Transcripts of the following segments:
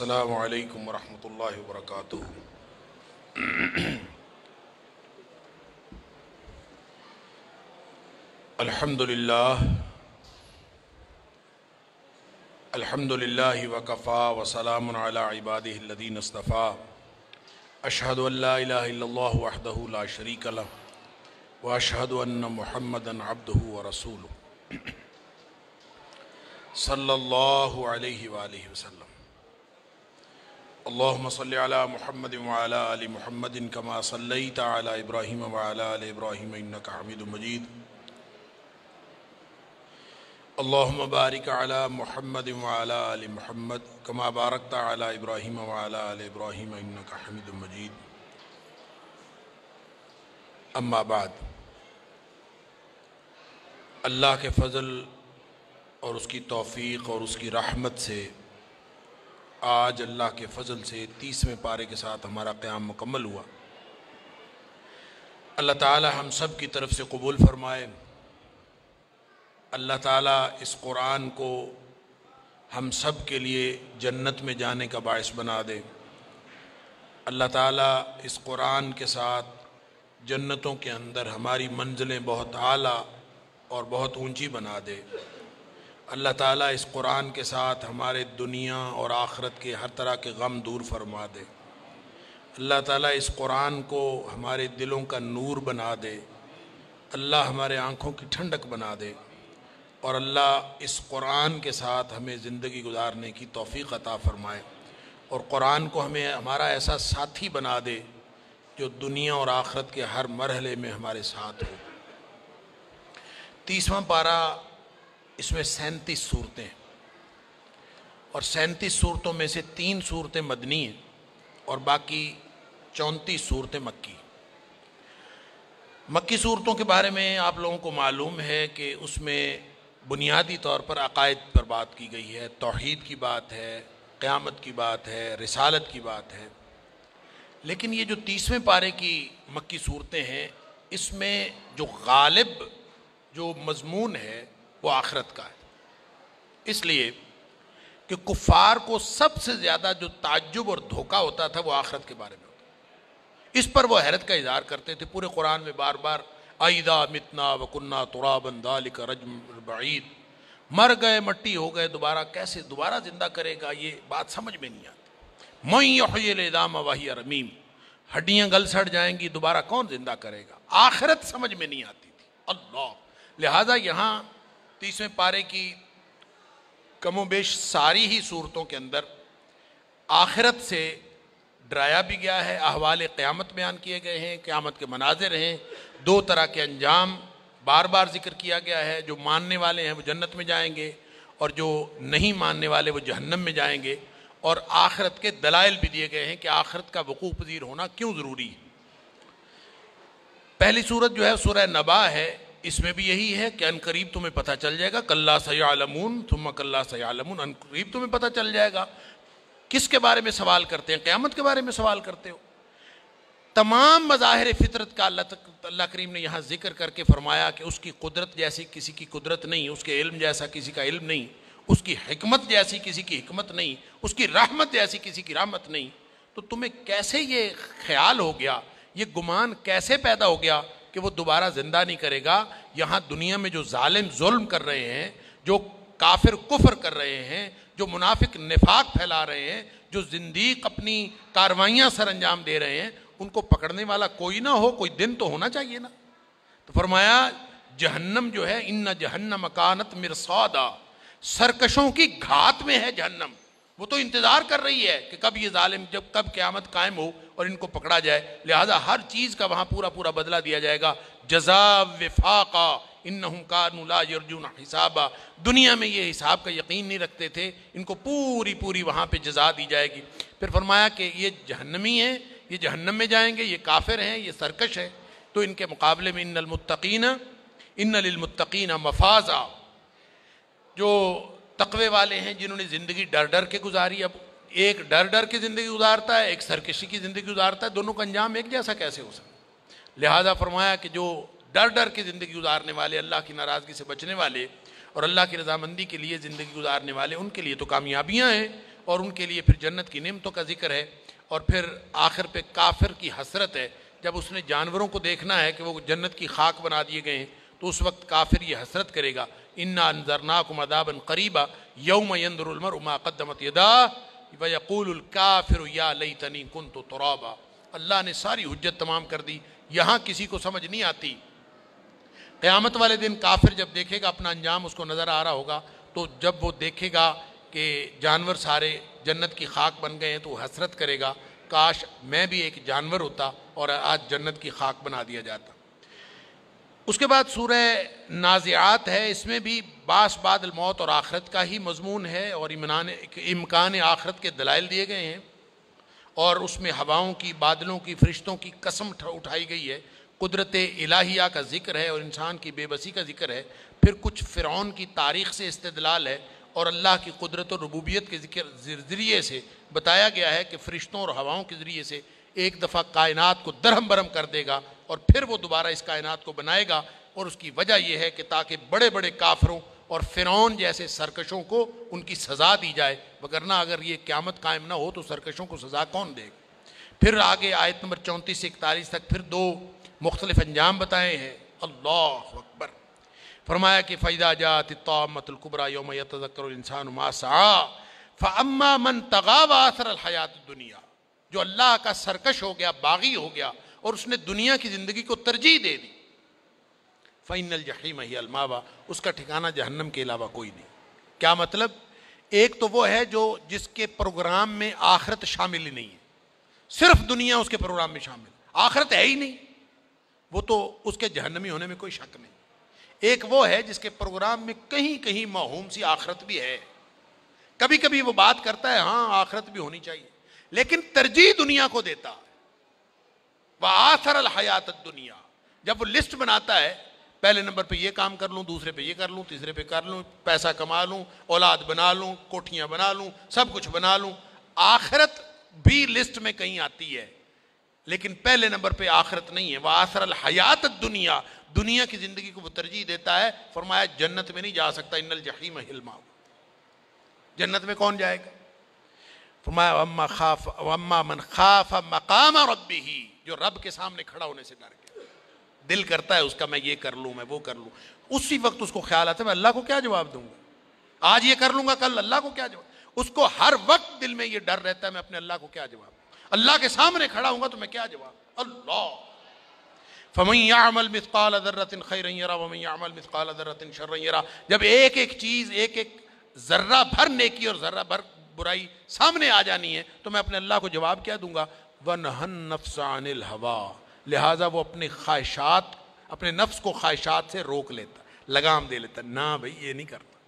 السلام علیکم ورحمۃ اللہ وبرکاتہ۔ الحمد للہ وکفا وسلام علی عبادہ الذین اصطفیٰ۔ اشہد ان لا الہ الا اللہ وحدہ لا شریک لہ واشہد ان محمدا عبدہ ورسولہ صلی اللہ علیہ وآلہ وسلم۔ اللہم صلی علی محمد وعلی آل محمد کما صلیت علی ابراہیم وعلی آل ابراہیم انکا حمید مجید۔ اللہم بارک علی محمد وعلی آل محمد کما بارکت علی ابراہیم وعلی آل ابراہیم انکا حمید مجید۔ اما بعد، اللہ کے فضل اور اس کی توفیق اور اس کی رحمت سے آج اللہ کے فضل سے 30ویں پارے کے ساتھ ہمارا قیام مکمل ہوا۔ اللہ تعالی ہم سب کی طرف سے قبول فرمائے۔ اللہ تعالی اس قرآن کو ہم سب کے لیے جنت میں جانے کا باعث بنا دے۔ اللہ تعالی اس قرآن کے ساتھ جنتوں کے اندر ہماری منزلیں بہت اعلیٰ اور بہت اونچی بنا دے۔ اللہ تعالیٰ اس قرآن کے ساتھ ہمارے دنیا اور آخرت کے ہر طرح کے غم دور فرما دے۔ اللہ تعالیٰ اس قرآن کو ہمارے دلوں کا نور بنا دے۔ اللہ ہمارے آنکھوں کی ٹھنڈک بنا دے، اور اللہ اس قرآن کے ساتھ ہمیں زندگی گزارنے کی توفیق عطا فرمائے، اور قرآن کو ہمیں ہمارا ایسا ساتھی بنا دے جو دنیا اور آخرت کے ہر مرحلے میں ہمارے ساتھ ہو۔ 30واں پارہ، اس میں 37 صورتیں ہیں، اور 37 صورتوں میں سے 3 صورتیں مدنی ہیں اور باقی 34 صورتیں مکی۔ مکی صورتوں کے بارے میں آپ لوگوں کو معلوم ہے کہ اس میں بنیادی طور پر عقائد پر بات کی گئی ہے، توحید کی بات ہے، قیامت کی بات ہے، رسالت کی بات ہے۔ لیکن یہ جو 30ویں پارے کی مکی صورتیں ہیں، اس میں جو غالب جو مضمون ہے وہ آخرت کا ہے، اس لیے کہ کفار کو سب سے زیادہ جو تعجب اور دھوکہ ہوتا تھا وہ آخرت کے بارے میں ہوتا۔ اس پر وہ حیرت کا اظہار کرتے تھے، پورے قرآن میں بار بار اَإِذَا مِتْنَا وَكُنَّا تُرَابًا ذَلِكَ رَجْمٌ بَعِيدٌ، مر گئے مٹی ہو گئے دوبارہ کیسے دوبارہ زندہ کرے گا، یہ بات سمجھ میں نہیں آتی۔ مَن يُحْيِي الْعِظَامَ وَهِيَ رَمِيمٌ، ہڈیاں گل سڑ جائیں گی دوبارہ کون زندہ کرے گا، آخرت سمجھ میں نہیں آتی تھی۔ اللہ، لہٰذا یہاں 30ویں پارے کی کم و بیش ساری ہی صورتوں کے اندر آخرت سے ڈرایا بھی گیا ہے، احوال قیامت بیان کیے گئے ہیں، قیامت کے مناظر ہیں، 2 طرح کے انجام بار بار ذکر کیا گیا ہے، جو ماننے والے ہیں وہ جنت میں جائیں گے اور جو نہیں ماننے والے وہ جہنم میں جائیں گے، اور آخرت کے دلائل بھی دیے گئے ہیں کہ آخرت کا وقوع پذیر ہونا کیوں ضروری ہے۔ پہلی صورت جو ہے سورہ نبا ہے، اس میں بھی یہی ہے کہ ان قریب تمہیں پتہ چل جائے گا، کلا سیعلمون ثم کلا سیعلمون، ان قریب تمہیں پتہ چل جائے گا۔ کس کے بارے میں سوال کرتے ہیں؟ قیامت کے بارے میں سوال کرتے ہو۔ تمام مظاہر فطرت کا اللہ کریم نے یہاں ذکر کر کے فرمایا کہ اس کی قدرت جیسی کسی کی قدرت نہیں، اس کے علم جیسا کسی کا علم نہیں، اس کی حکمت جیسی کسی کی حکمت نہیں، اس کی رحمت جیسی کسی کی رحمت نہیں۔ تو تمہیں کیسے یہ خیال ہو گیا، یہ گمان کیسے پیدا ہو گیا کہ وہ دوبارہ زندہ نہیں کرے گا؟ یہاں دنیا میں جو ظالم ظلم کر رہے ہیں، جو کافر کفر کر رہے ہیں، جو منافق نفاق پھیلا رہے ہیں، جو زندیق اپنی کاروائیاں سر انجام دے رہے ہیں، ان کو پکڑنے والا کوئی نہ ہو، کوئی دن تو ہونا چاہیے نا۔ تو فرمایا جہنم جو ہے، ان جہنم کانت مرصادا، سرکشوں کی گھات میں ہے جہنم، وہ تو انتظار کر رہی ہے کہ کب یہ ظالم، کب قیامت قائم ہو اور ان کو پکڑا جائے۔ لہذا ہر چیز کا وہاں پورا بدلہ دیا جائے گا۔ جزاء وفاقا انہم کانوا لا یرجون حسابا، دنیا میں یہ حساب کا یقین نہیں رکھتے تھے، ان کو پوری وہاں پہ جزا دی جائے گی۔ پھر فرمایا کہ یہ جہنمی ہیں، یہ جہنم میں جائیں گے، یہ کافر ہیں، یہ سرکش ہیں، تو ان کے مقابلے میں ان للمتقین مفازا، جو تقوی والے ہیں جنہوں نے زندگی ڈر کے گزاری، اب ایک ڈر کے زندگی گزارتا ہے، ایک سرکشی کی زندگی گزارتا ہے، دونوں کا انجام ایک جیسا کیسے ہو سکتا؟ لہذا فرمایا کہ جو ڈر کے زندگی گزارنے والے، اللہ کی ناراضگی سے بچنے والے اور اللہ کی رضامندی کے لیے زندگی گزارنے والے، ان کے لیے تو کامیابیاں ہیں۔ اور ان کے لیے پھر جنت کی نعمتوں کا ذکر ہے، اور پھر آخر پہ کافر کی حسرت ہے، جب اس نے جانوروں کو دیکھنا ہے کہ وہ جنت کی خاک بنا دیے گئے ہیں تو اس وقت کافر یہ حسرت کرے گا، انا انذرناکم عذابا قریبا یوم ینظر المرء ما قدمت یداہ ویقول الکافر یا لیتنی کنت ترابا۔ اللہ نے ساری حجت تمام کر دی، یہاں کسی کو سمجھ نہیں آتی۔ قیامت والے دن کافر جب دیکھے گا اپنا انجام اس کو نظر آ رہا ہوگا، تو جب وہ دیکھے گا کہ جانور سارے جنت کی خاک بن گئے ہیں تو وہ حسرت کرے گا، کاش میں بھی ایک جانور ہوتا اور آج جنت کی خاک بنا دیا جاتا۔ اس کے بعد سورہ نازعات ہے، اس میں بھی باس بعد الموت اور آخرت کا ہی مضمون ہے، اور امکان آخرت کے دلائل دیے گئے ہیں، اور اس میں ہواؤں کی، بادلوں کی، فرشتوں کی قسم اٹھائی گئی ہے، قدرت الہیہ کا ذکر ہے، اور انسان کی بے بسی کا ذکر ہے، پھر کچھ فرعون کی تاریخ سے استدلال ہے، اور اللہ کی قدرت و ربوبیت کے ذریعے سے بتایا گیا ہے کہ فرشتوں اور ہواؤں کے ذریعے سے ایک دفعہ کائنات کو درہم برہم کر دے گا، اور پھر وہ دوبارہ اس کائنات کو بنائے گا، اور اس کی وجہ یہ ہے کہ تاکہ بڑے بڑے کافروں اور فرعون جیسے سرکشوں کو ان کی سزا دی جائے، وگرنہ اگر یہ قیامت قائم نہ ہو تو سرکشوں کو سزا کون دے گا۔ پھر آگے آیت نمبر 34 سے 41 تک پھر دو مختلف انجام بتائے ہیں۔ اللہ اکبر، فرمایا کہ فَإِذَا جَاءَتِ الطَّامَّةُ الْكُبْرَى يَوْمَ يَتَذَكَّرُ الْإِنسَانُ مَا سَعَىٰ فَأَمَّا مَنْ طَغَىٰ وَآثَرَ الْحَيَاةَ الدُّنْيَا، جو اللہ کا سرکش ہو گیا، باغی ہو گیا، اور اس نے دنیا کی زندگی کو ترجیح دے دی، فَإِنَّ الْجَحِيمَ هِيَ الْمَأْوَىٰ، اس کا ٹھکانہ جہنم کے علاوہ کوئی نہیں۔ کیا مطلب؟ ایک تو وہ ہے جو جس کے پروگرام میں آخرت شامل ہی نہیں ہے، صرف دنیا اس کے پروگرام میں شامل، آخرت ہے ہی نہیں، وہ تو اس کے جہنمی ہونے میں کوئی شک نہیں۔ ایک وہ ہے جس کے پروگرام میں کہیں کہیں موہوم سی آخرت بھی ہے، کبھی کبھی وہ بات کرتا ہے ہاں آخرت بھی ہونی چاہیے، لیکن ترجیح دنیا کو دیتا ہے۔ وَآثَرَ الْحَيَاةَ الدُّنْيَا، جب وہ لسٹ بناتا ہے، پہلے نمبر پہ یہ کام کر لوں، دوسرے پہ یہ کر لوں، تیسرے پہ کر لوں، پیسہ کما لوں، اولاد بنا لوں، کوٹھیاں بنا لوں، سب کچھ بنا لوں، آخرت بھی لسٹ میں کہیں آتی ہے، لیکن پہلے نمبر پہ آخرت نہیں ہے۔ وَآثَرَ الْحَيَاةَ الدُّنْيَا، دنیا کی زندگی کو وہ ترجیح دیتا ہے۔ فرمایا جنت میں نہیں جا سکتا، اِنَّ الْجَحِيمَ هِيَ الْمَأْوَىٰ، جنت میں کون جائے گا؟ فرمایا وَأَمَّا مَنْ خَافَ مَقَامَ رَبِّهِ، جو رب کے سامنے کھڑا ہونے سے ڈر گیا، دل کرتا ہے اس کا میں یہ کر لوں، میں وہ کر لوں، اسی وقت اس کو خیال آتا ہے میں اللہ کو کیا جواب دوں گا، آج یہ کر لوں گا کل اللہ کو کیا جواب، اس کو ہر وقت دل میں یہ ڈر رہتا ہے میں اپنے اللہ کو کیا جواب، اللہ کے سامنے کھڑا ہوں گا تو میں کیا جواب۔ اللہ فَمَنْ يَعْمَلْ مِثْقَالَ ذَرَّةٍ خَيْرًا يَرَى وَمَنْ يَعْمَلْ مِثْقَالَ ذَرَّةٍ شَرًّا يَرَى، جب ایک ایک چیز، ایک ایک ذرہ بھر نیکی اور ذرہ بھر برائی سامنے آ جانی ہے تو میں اپنے اللہ کو جواب کیا دوں گا۔ وَنَهَى النَّفْسَ عَنِ الْهَوَىٰ، لہٰذا وہ اپنے خواہشات، اپنے نفس کو خواہشات سے روک لیتا، لگام دے لیتا، نہ بھائی یہ نہیں کرتا،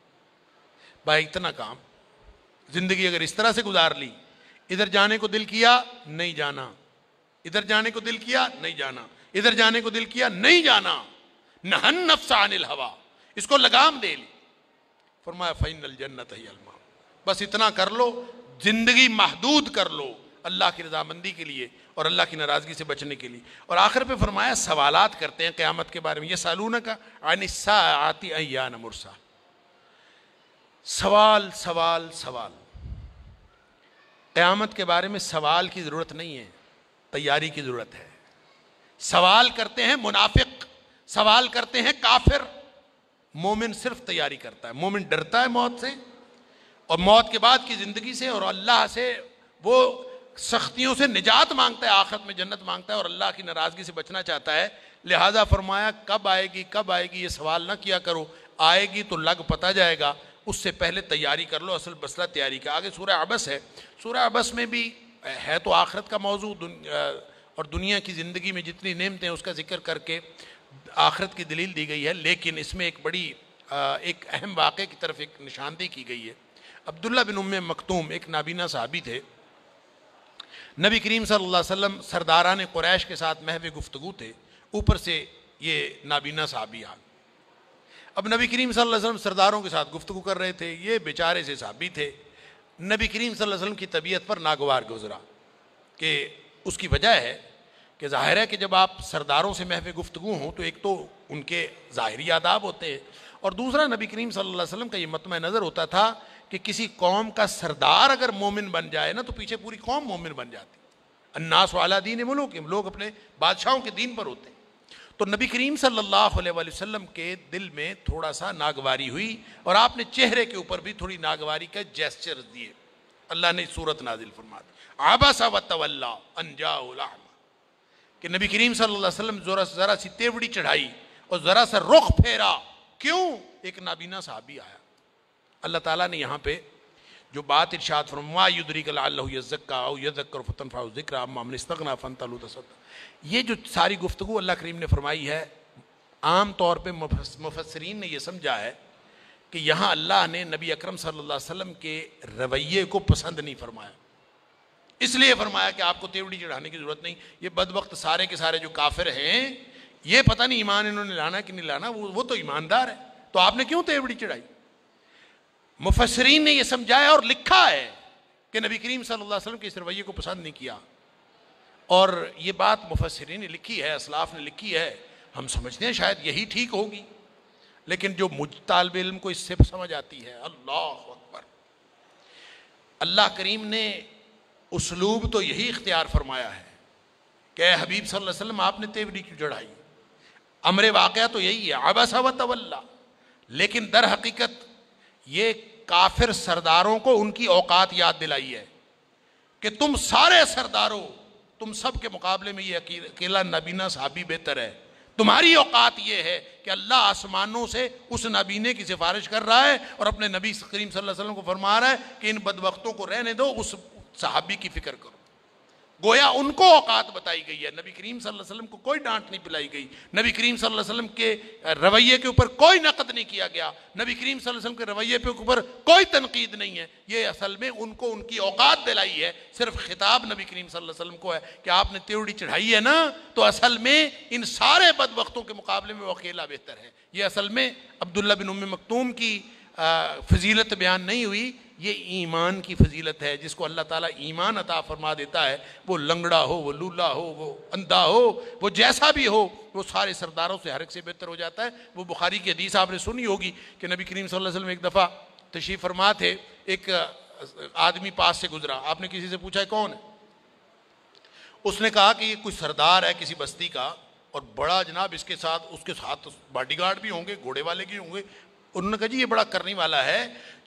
بھائی اتنا کام، زندگی اگر اس طرح سے گزار لی، ادھر جانے کو دل کیا نہیں جانا، ادھر جانے کو دل کیا نہیں جانا، ادھر جانے کو دل کیا نہیں جانا، نَهَى النَّفْسَ عَنِ الْهَوَىٰ، اس کو لگام دے لی۔ فرمایا فَإِنَّ الْجَنَّةَ هِيَ الْمَأْوَىٰ، بس اتنا کر لو، زندگی محدود کر لو اللہ کی رضامندی کے لیے اور اللہ کی ناراضگی سے بچنے کے لیے۔ اور آخر پہ فرمایا سوالات کرتے ہیں قیامت کے بارے میں، یسألونک عن الساعۃ ایان مرساہ، سوال سوال سوال، قیامت کے بارے میں سوال کی ضرورت نہیں ہے، تیاری کی ضرورت ہے۔ سوال کرتے ہیں منافق، سوال کرتے ہیں کافر، مومن صرف تیاری کرتا ہے، مومن ڈرتا ہے موت سے اور موت کے بعد کی زندگی سے، اور اللہ سے وہ سختیوں سے نجات مانگتا ہے، آخرت میں جنت مانگتا ہے اور اللہ کی ناراضگی سے بچنا چاہتا ہے۔ لہٰذا فرمایا کب آئے گی کب آئے گی یہ سوال نہ کیا کرو، آئے گی تو لگ پتہ جائے گا، اس سے پہلے تیاری کر لو، اصل مسئلہ تیاری کا۔ آگے سورہ عبس ہے، سورہ عبس میں بھی ہے تو آخرت کا موضوع اور دنیا کی زندگی میں جتنی نعمتیں اس کا ذکر کر کے آخرت کی دلیل دی گئی ہے، لیکن اس میں ایک بڑی ایک اہم واقعے کی طرف ایک نشاندہی کی گئی ہے۔ عبداللہ بن ام مکتوم ایک نابینا صحابی تھے، نبی کریم صلی اللہ علیہ وسلم سرداران قریش کے ساتھ محو گفتگو تھے، اوپر سے یہ نابینا صحابی آ گئے۔ اب نبی کریم صلی اللہ علیہ وسلم سرداروں کے ساتھ گفتگو کر رہے تھے، یہ بیچارے سے صحابی تھے، نبی کریم صلی اللہ علیہ وسلم کی طبیعت پر ناگوار گزرا، کہ اس کی وجہ ہے کہ ظاہر ہے کہ جب آپ سرداروں سے محو گفتگو ہوں تو ایک تو ان کے ظاہری آداب ہوتے ہیں، اور دوسرا نبی کریم صلی اللہ علیہ وسلم کا یہ مطمع نظر ہوتا تھا کہ کسی قوم کا سردار اگر مومن بن جائے نا تو پیچھے پوری قوم مومن بن جاتی. الناس علی دین ملوکہم، لوگ اپنے بادشاہوں کے دین پر ہوتے ہیں. تو نبی کریم صلی اللہ علیہ وآلہ وسلم کے دل میں تھوڑا سا ناگواری ہوئی اور آپ نے چہرے کے اوپر بھی تھوڑی ناگواری کا جیسچر دیے. اللہ نے صورت نازل فرما دی عبس وتولی ان جاءہ الاعمی، کہ نبی کریم صلی اللہ علیہ وسلم ذرا سی تیوڑی چڑھائی اور ذرا سا رخ پھیرا. کیوں؟ ایک نابینا صحابی آیا. اللہ تعالیٰ نے یہاں پہ جو بات ارشاد فرما یدریک لعلہ یزکا او یذکر فتنفعہ الذکر اما من استغنی فانت له تصدق، یہ جو ساری گفتگو اللہ کریم نے فرمائی ہے، عام طور پہ مفسرین نے یہ سمجھا ہے کہ یہاں اللہ نے نبی اکرم صلی اللہ علیہ وسلم کے رویے کو پسند نہیں فرمایا، اس لیے فرمایا کہ آپ کو تیوڑی چڑھانے کی ضرورت نہیں. یہ بدبخت سارے کے سارے جو کافر ہیں، یہ پتہ نہیں ایمان انہوں نے لانا کہ نہیں لانا، وہ تو ایماندار ہے، تو آپ نے کیوں تیوڑی چڑھائی؟ مفسرین نے یہ سمجھایا اور لکھا ہے کہ نبی کریم صلی اللہ علیہ وسلم کے اس رویے کو پسند نہیں کیا. اور یہ بات مفسرین نے لکھی ہے، اسلاف نے لکھی ہے، ہم سمجھتے ہیں شاید یہی ٹھیک ہوگی، لیکن جو طالب علم کو اس سے سمجھ آتی ہے، اللہ اکبر، اللہ کریم نے اسلوب تو یہی اختیار فرمایا ہے کہ اے حبیب صلی اللہ علیہ وسلم آپ نے تیوری کیوں چڑھائی. امر واقعہ تو یہی ہے عبس وتولی، لیکن در حقیقت یہ کافر سرداروں کو ان کی اوقات یاد دلائی ہے کہ تم سارے سرداروں، تم سب کے مقابلے میں یہ اکیلا نابینا صحابی بہتر ہے. تمہاری اوقات یہ ہے کہ اللہ آسمانوں سے اس نابینے کی سفارش کر رہا ہے اور اپنے نبی کریم صلی اللہ علیہ وسلم کو فرما رہا ہے کہ ان بدبختوں کو رہنے دو، اس صحابی کی فکر کرو. گویا ان کو اوقات بتائی گئی ہے. نبی کریم صلی اللہ علیہ وسلم کو کوئی ڈانٹ نہیں پلائی گئی، نبی کریم صلی اللہ علیہ وسلم کے رویے کے اوپر کوئی نقد نہیں کیا گیا، نبی کریم صلی اللہ علیہ وسلم کے رویے کے اوپر کوئی تنقید نہیں ہے. یہ اصل میں ان کو ان کی اوقات دلائی ہے. صرف خطاب نبی کریم صلی اللہ علیہ وسلم کو ہے کہ آپ نے تیوڑی چڑھائی ہے نا، تو اصل میں ان سارے بدبختوں کے مقابلے میں وہ اکیلا بہتر ہے. یہ اصل میں عبداللہ بن ام مکتوم کی فضیلت بیان نہیں ہوئی، یہ ایمان کی فضیلت ہے. جس کو اللہ تعالیٰ ایمان عطا فرما دیتا ہے، وہ لنگڑا ہو، وہ لولا ہو، وہ اندھا ہو، وہ جیسا بھی ہو، وہ سارے سرداروں سے ہر ایک سے بہتر ہو جاتا ہے. وہ بخاری کی حدیث آپ نے سنی ہوگی کہ نبی کریم صلی اللہ علیہ وسلم ایک دفعہ تشریف فرما تھے، ایک آدمی پاس سے گزرا. آپ نے کسی سے پوچھا ہے کون ہے؟ اس نے کہا کہ یہ کوئی سردار ہے کسی بستی کا، اور بڑا جناب اس کے ساتھ باڈی گارڈ بھی ہوں گے، گھوڑے والے بھی ہوں گے. انہوں نے کہا جی یہ بڑا کرنے والا ہے،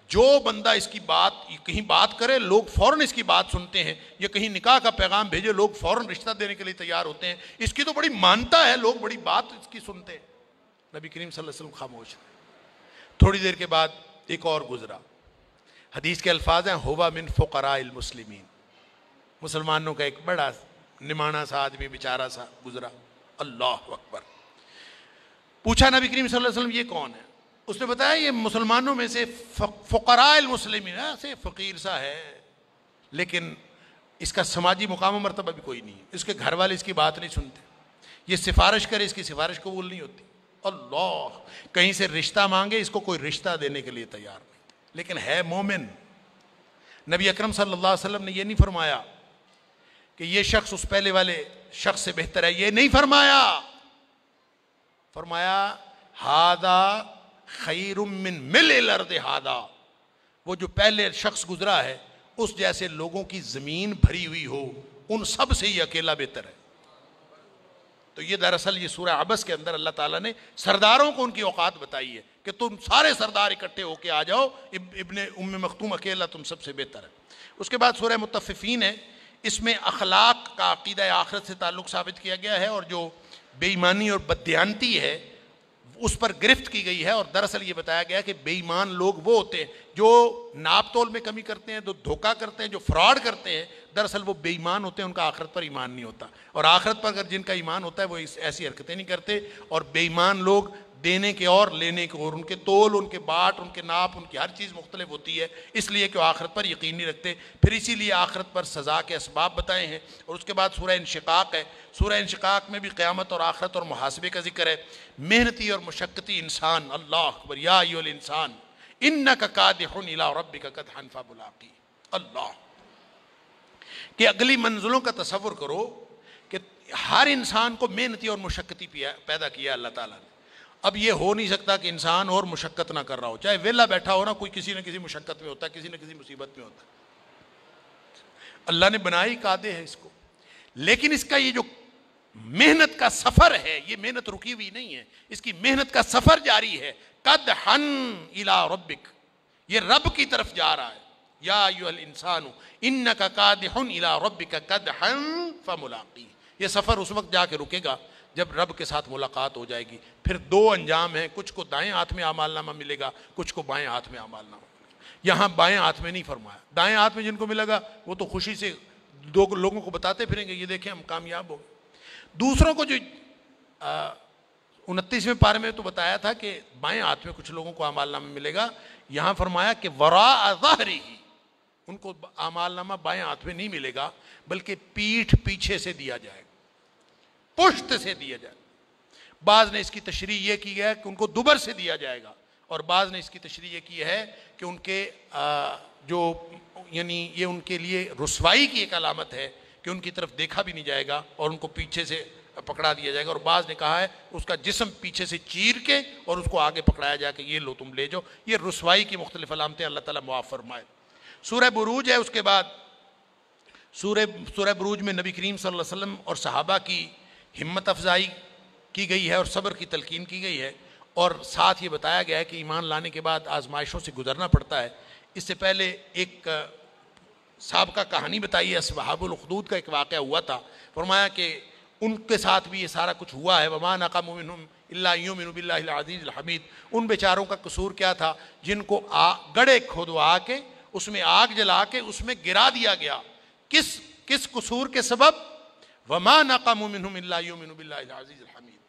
جو بندہ اس کی بات کہیں بات کرے لوگ فوراً اس کی بات سنتے ہیں، یہ کہیں نکاح کا پیغام بھیجے لوگ فوراً رشتہ دینے کے لیے تیار ہوتے ہیں، اس کی تو بڑی مانتا ہے، لوگ بڑی بات اس کی سنتے ہیں. نبی کریم صلی اللہ علیہ وسلم خاموش. تھوڑی دیر کے بعد ایک اور گزرا. حدیث کے الفاظ ہیں ہوا من فقراء المسلمین، مسلمانوں کا ایک بڑا نمانا سا آدمی بیچارہ سا گزرا. اللہ اکبر. پوچھا نبی کریم صلی اللہ علیہ وسلم یہ کون ہے؟ اس نے بتایا یہ مسلمانوں میں سے فقراء المسلمین، ایسے فقیر سا ہے، لیکن اس کا سماجی مقام و مرتبہ بھی کوئی نہیں، اس کے گھر والے اس کی بات نہیں سنتے، یہ سفارش کرے اس کی سفارش قبول نہیں ہوتی. اللہ، کہیں سے رشتہ مانگے اس کو کوئی رشتہ دینے کے لیے تیار نہیں، لیکن ہے مومن. نبی اکرم صلی اللہ علیہ وسلم نے یہ نہیں فرمایا کہ یہ شخص اس پہلے والے شخص سے بہتر ہے، یہ نہیں فرمایا. فرمایا ہذا خیر من ملء الارض ہذا، وہ جو پہلے شخص گزرا ہے اس جیسے لوگوں کی زمین بھری ہوئی ہو، ان سب سے یہ اکیلا بہتر ہے. تو یہ دراصل یہ سورہ عبس کے اندر اللہ تعالیٰ نے سرداروں کو ان کی اوقات بتائی ہے کہ تم سارے سردار اکٹھے ہو کے آ جاؤ، ابن ام مکتوم اکیلا تم سب سے بہتر ہے. اس کے بعد سورہ مطففین ہے، اس میں اخلاق کا عقیدہ آخرت سے تعلق ثابت کیا گیا ہے، اور جو بے ایمانی اور بددیانتی ہے اس پر گرفت کی گئی ہے. اور دراصل یہ بتایا گیا کہ بے ایمان لوگ وہ ہوتے ہیں جو ناپ تول میں کمی کرتے ہیں، جو دھوکہ کرتے ہیں، جو فراڈ کرتے ہیں، دراصل وہ بے ایمان ہوتے ہیں، ان کا آخرت پر ایمان نہیں ہوتا. اور آخرت پر اگر جن کا ایمان ہوتا ہے وہ ایسی حرکتیں نہیں کرتے. اور بے ایمان لوگ دینے کے اور لینے کے اور، ان کے تول، ان کے باٹ، ان کے ناپ، ان کی ہر چیز مختلف ہوتی ہے، اس لیے کہ وہ آخرت پر یقین نہیں رکھتے. پھر اسی لیے آخرت پر سزا کے اسباب بتائے ہیں. اور اس کے بعد سورہ انشقاق ہے. سورہ انشقاق میں بھی قیامت اور آخرت اور محاسبے کا ذکر ہے. محنتی اور مشقتی انسان، اللہ اکبر، یا ایھا الانسان انک کادح الی ربک کدحا فملاقیہ. اللہ، کہ اگلی منزلوں کا تصور کرو کہ ہر انسان کو محنتی اور مشقتی پیدا کیا اللہ تعالیٰ نے. اب یہ ہو نہیں سکتا کہ انسان اور مشقت نہ کر رہا ہو، چاہے ویلا بیٹھا ہو نا، کوئی کسی نہ کسی مشقت میں ہوتا ہے، کسی نہ کسی مصیبت میں ہوتا ہے. اللہ نے بنائی قادر ہے اس کو، لیکن اس کا یہ جو محنت کا سفر ہے، یہ محنت رکی ہوئی نہیں ہے، اس کی محنت کا سفر جاری ہے. قدحن الی ربک، یہ رب کی طرف جا رہا ہے. یا ایھا الانسان انک قادح الی ربک قدحا فملاقیہ. یہ سفر اس وقت جا کے رکے گا جب رب کے ساتھ ملاقات ہو جائے گی. پھر دو انجام ہیں، کچھ کو دائیں ہاتھ میں اعمال نامہ ملے گا، کچھ کو بائیں ہاتھ میں اعمال نامہ ملے گا. یہاں بائیں ہاتھ میں نہیں فرمایا، دائیں ہاتھ میں جن کو ملے گا وہ تو خوشی سے دو لوگوں کو بتاتے پھریں گے یہ دیکھیں ہم کامیاب ہو گئے. دوسروں کو جو 29ویں پارے میں تو بتایا تھا کہ بائیں ہاتھ میں کچھ لوگوں کو اعمال نامہ ملے گا، یہاں فرمایا کہ وراء ظہرہ، ان کو اعمال نامہ بائیں ہاتھ میں نہیں ملے گا بلکہ پیٹھ پیچھے سے دیا جائے گا، پشت سے دیا جائے گا. بعض نے اس کی تشریح یہ کی ہے کہ ان کو دبر سے دیا جائے گا، اور بعض نے اس کی تشریح یہ کی ہے کہ ان کے جو یعنی یہ ان کے لیے رسوائی کی ایک علامت ہے کہ ان کی طرف دیکھا بھی نہیں جائے گا اور ان کو پیچھے سے پکڑا دیا جائے گا. اور بعض نے کہا ہے اس کا جسم پیچھے سے چیر کے اور اس کو آگے پکڑایا جائے کہ یہ لو تم لے جاؤ. یہ رسوائی کی مختلف علامتیں اللہ تعالیٰ معاف فرمائے. سورہ بروج ہے، اس کے بعد سورہ بروج میں نبی کریم صلی اللہ علیہ وسلم اور صحابہ کی ہمت افزائی کی گئی ہے اور صبر کی تلقین کی گئی ہے، اور ساتھ یہ بتایا گیا ہے کہ ایمان لانے کے بعد آزمائشوں سے گزرنا پڑتا ہے. اس سے پہلے ایک سابقہ کہانی بتائی ہے، اصحاب الاخدود کا ایک واقعہ ہوا تھا. فرمایا کہ ان کے ساتھ بھی یہ سارا کچھ ہوا ہے. وما نقموا منہم الا ان یؤمنوا باللہ العزیز الحمید. ان بیچاروں کا قصور کیا تھا؟ جن کو گڑھے کھودوا کے اس میں آگ جلا کے اس میں گرا دیا گیا. کس قصور کے سبب؟ وما نقموا منہم الا ان یؤمنوا باللہ العزیز الحمید.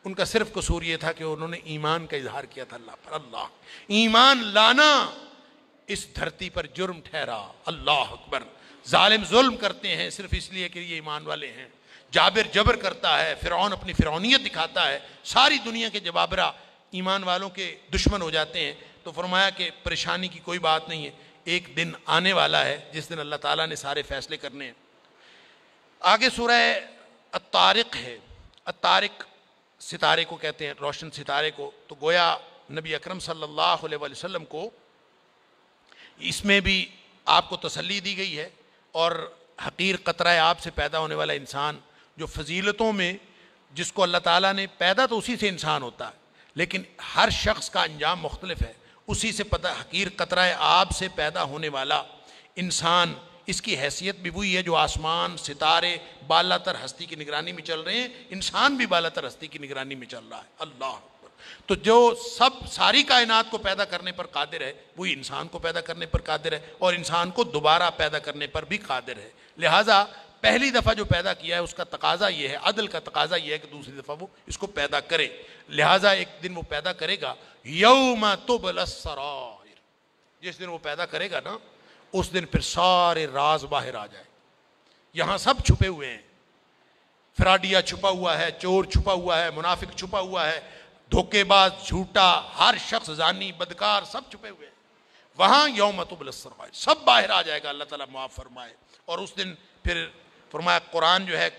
ان کا صرف قصور یہ تھا کہ انہوں نے ایمان کا اظہار کیا تھا اللہ پر. اللہ، ایمان لانا اس دھرتی پر جرم ٹھہرا. اللہ اکبر. ظالم ظلم کرتے ہیں صرف اس لیے کہ یہ ایمان والے ہیں. جابر جبر کرتا ہے، فرعون اپنی فرعونیت دکھاتا ہے، ساری دنیا کے جبابرہ ایمان والوں کے دشمن ہو جاتے ہیں. تو فرمایا کہ پریشانی کی کوئی بات نہیں ہے، ایک دن آنے والا ہے جس دن اللہ تعالیٰ نے سارے فیصلے کرنے ہیں. آگے سورہ الطارق ہے. الطارق ستارے کو کہتے ہیں، روشن ستارے کو. تو گویا نبی اکرم صلی اللہ علیہ وسلم کو اس میں بھی آپ کو تسلی دی گئی ہے. اور حقیر قطرہ آپ سے پیدا ہونے والا انسان جو فضیلتوں میں جس کو اللہ تعالیٰ نے پیدا تو اسی سے انسان ہوتا ہے، لیکن ہر شخص کا انجام مختلف ہے. اسی سے پتہ حقیر قطرہ آپ سے پیدا ہونے والا انسان، اس کی حیثیت بھی وہی ہے جو آسمان ستارے بالا تر ہستی کی نگرانی میں چل رہے ہیں. انسان بھی بالا تر ہستی کی نگرانی میں چل رہا ہے. اللہ اکبر. تو جو ساری کائنات کو پیدا کرنے پر قادر ہے وہی انسان کو پیدا کرنے پر قادر ہے، اور انسان کو دوبارہ پیدا کرنے پر بھی قادر ہے. لہٰذا پہلی دفعہ جو پیدا کیا ہے اس کا تقاضا یہ ہے، عدل کا تقاضا یہ ہے کہ دوسری دفعہ وہ اس کو پیدا کرے. لہٰذا ایک دن وہ پیدا کرے گا، یوم تبلی السرائر. جس دن وہ پیدا کرے گا نا اس دن پھر سارے راز باہر آ جائے. یہاں سب چھپے ہوئے ہیں. فراڈیا چھپا ہوا ہے، چور چھپا ہوا ہے، منافق چھپا ہوا ہے، دھوکے باز، جھوٹا، ہر شخص زانی، بدکار، سب چھپے ہوئے ہیں. وہاں یوم تبلی السرائر سب باہر آ جائے گا. اللہ تعالیٰ معاف فرمائے. اور اس دن پھر فرمایا قرآن جو ہے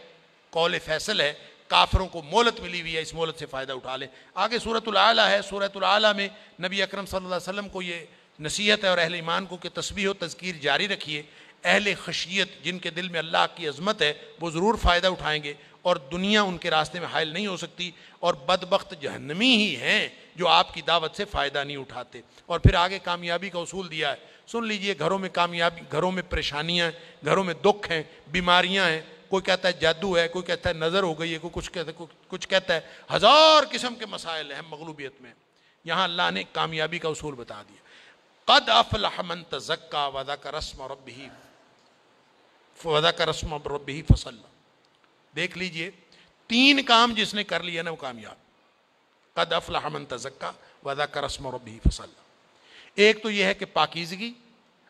قول فیصل ہے، کافروں کو مہلت ملی ہوئی ہے، اس مہلت سے فائدہ اٹھا لیں. آگے سورۃ الاعلیٰ ہے. سورۃ الاعلیٰ میں نبی اکرم صلی اللہ علیہ وسلم کو یہ نصیحت ہے اور اہل ایمان کو کہ تسبیح و تذکیر جاری رکھیے. اہل خشیت جن کے دل میں اللہ کی عظمت ہے وہ ضرور فائدہ اٹھائیں گے، اور دنیا ان کے راستے میں حائل نہیں ہو سکتی، اور بدبخت جہنمی ہی ہیں جو آپ کی دعوت سے فائدہ نہیں اٹھاتے. اور پھر آگے کامیابی کا اصول دیا ہے. سن لیجئے، گھروں میں کامیابی، گھروں میں پریشانیاں ہیں، گھروں میں دکھ ہیں، بیماریاں ہیں. کوئی کہتا ہے جادو ہے، کوئی کہتا ہے نظر ہو گئی ہے، کوئی کچھ کہتا ہے ہزار قسم کے مسائل ہیں مغلوبیت میں. یہاں اللہ نے کامیابی کا اصول بتا دیا. قد افلح من تزکا وذکر اسم ربہ فصلی. دیکھ لیجئے، 3 کام جس نے کر لیا نا وہ کامیاب. قد افلح من تزکا وذکر اسم ربہ فصلی. ایک تو یہ ہے کہ پاکیزگی،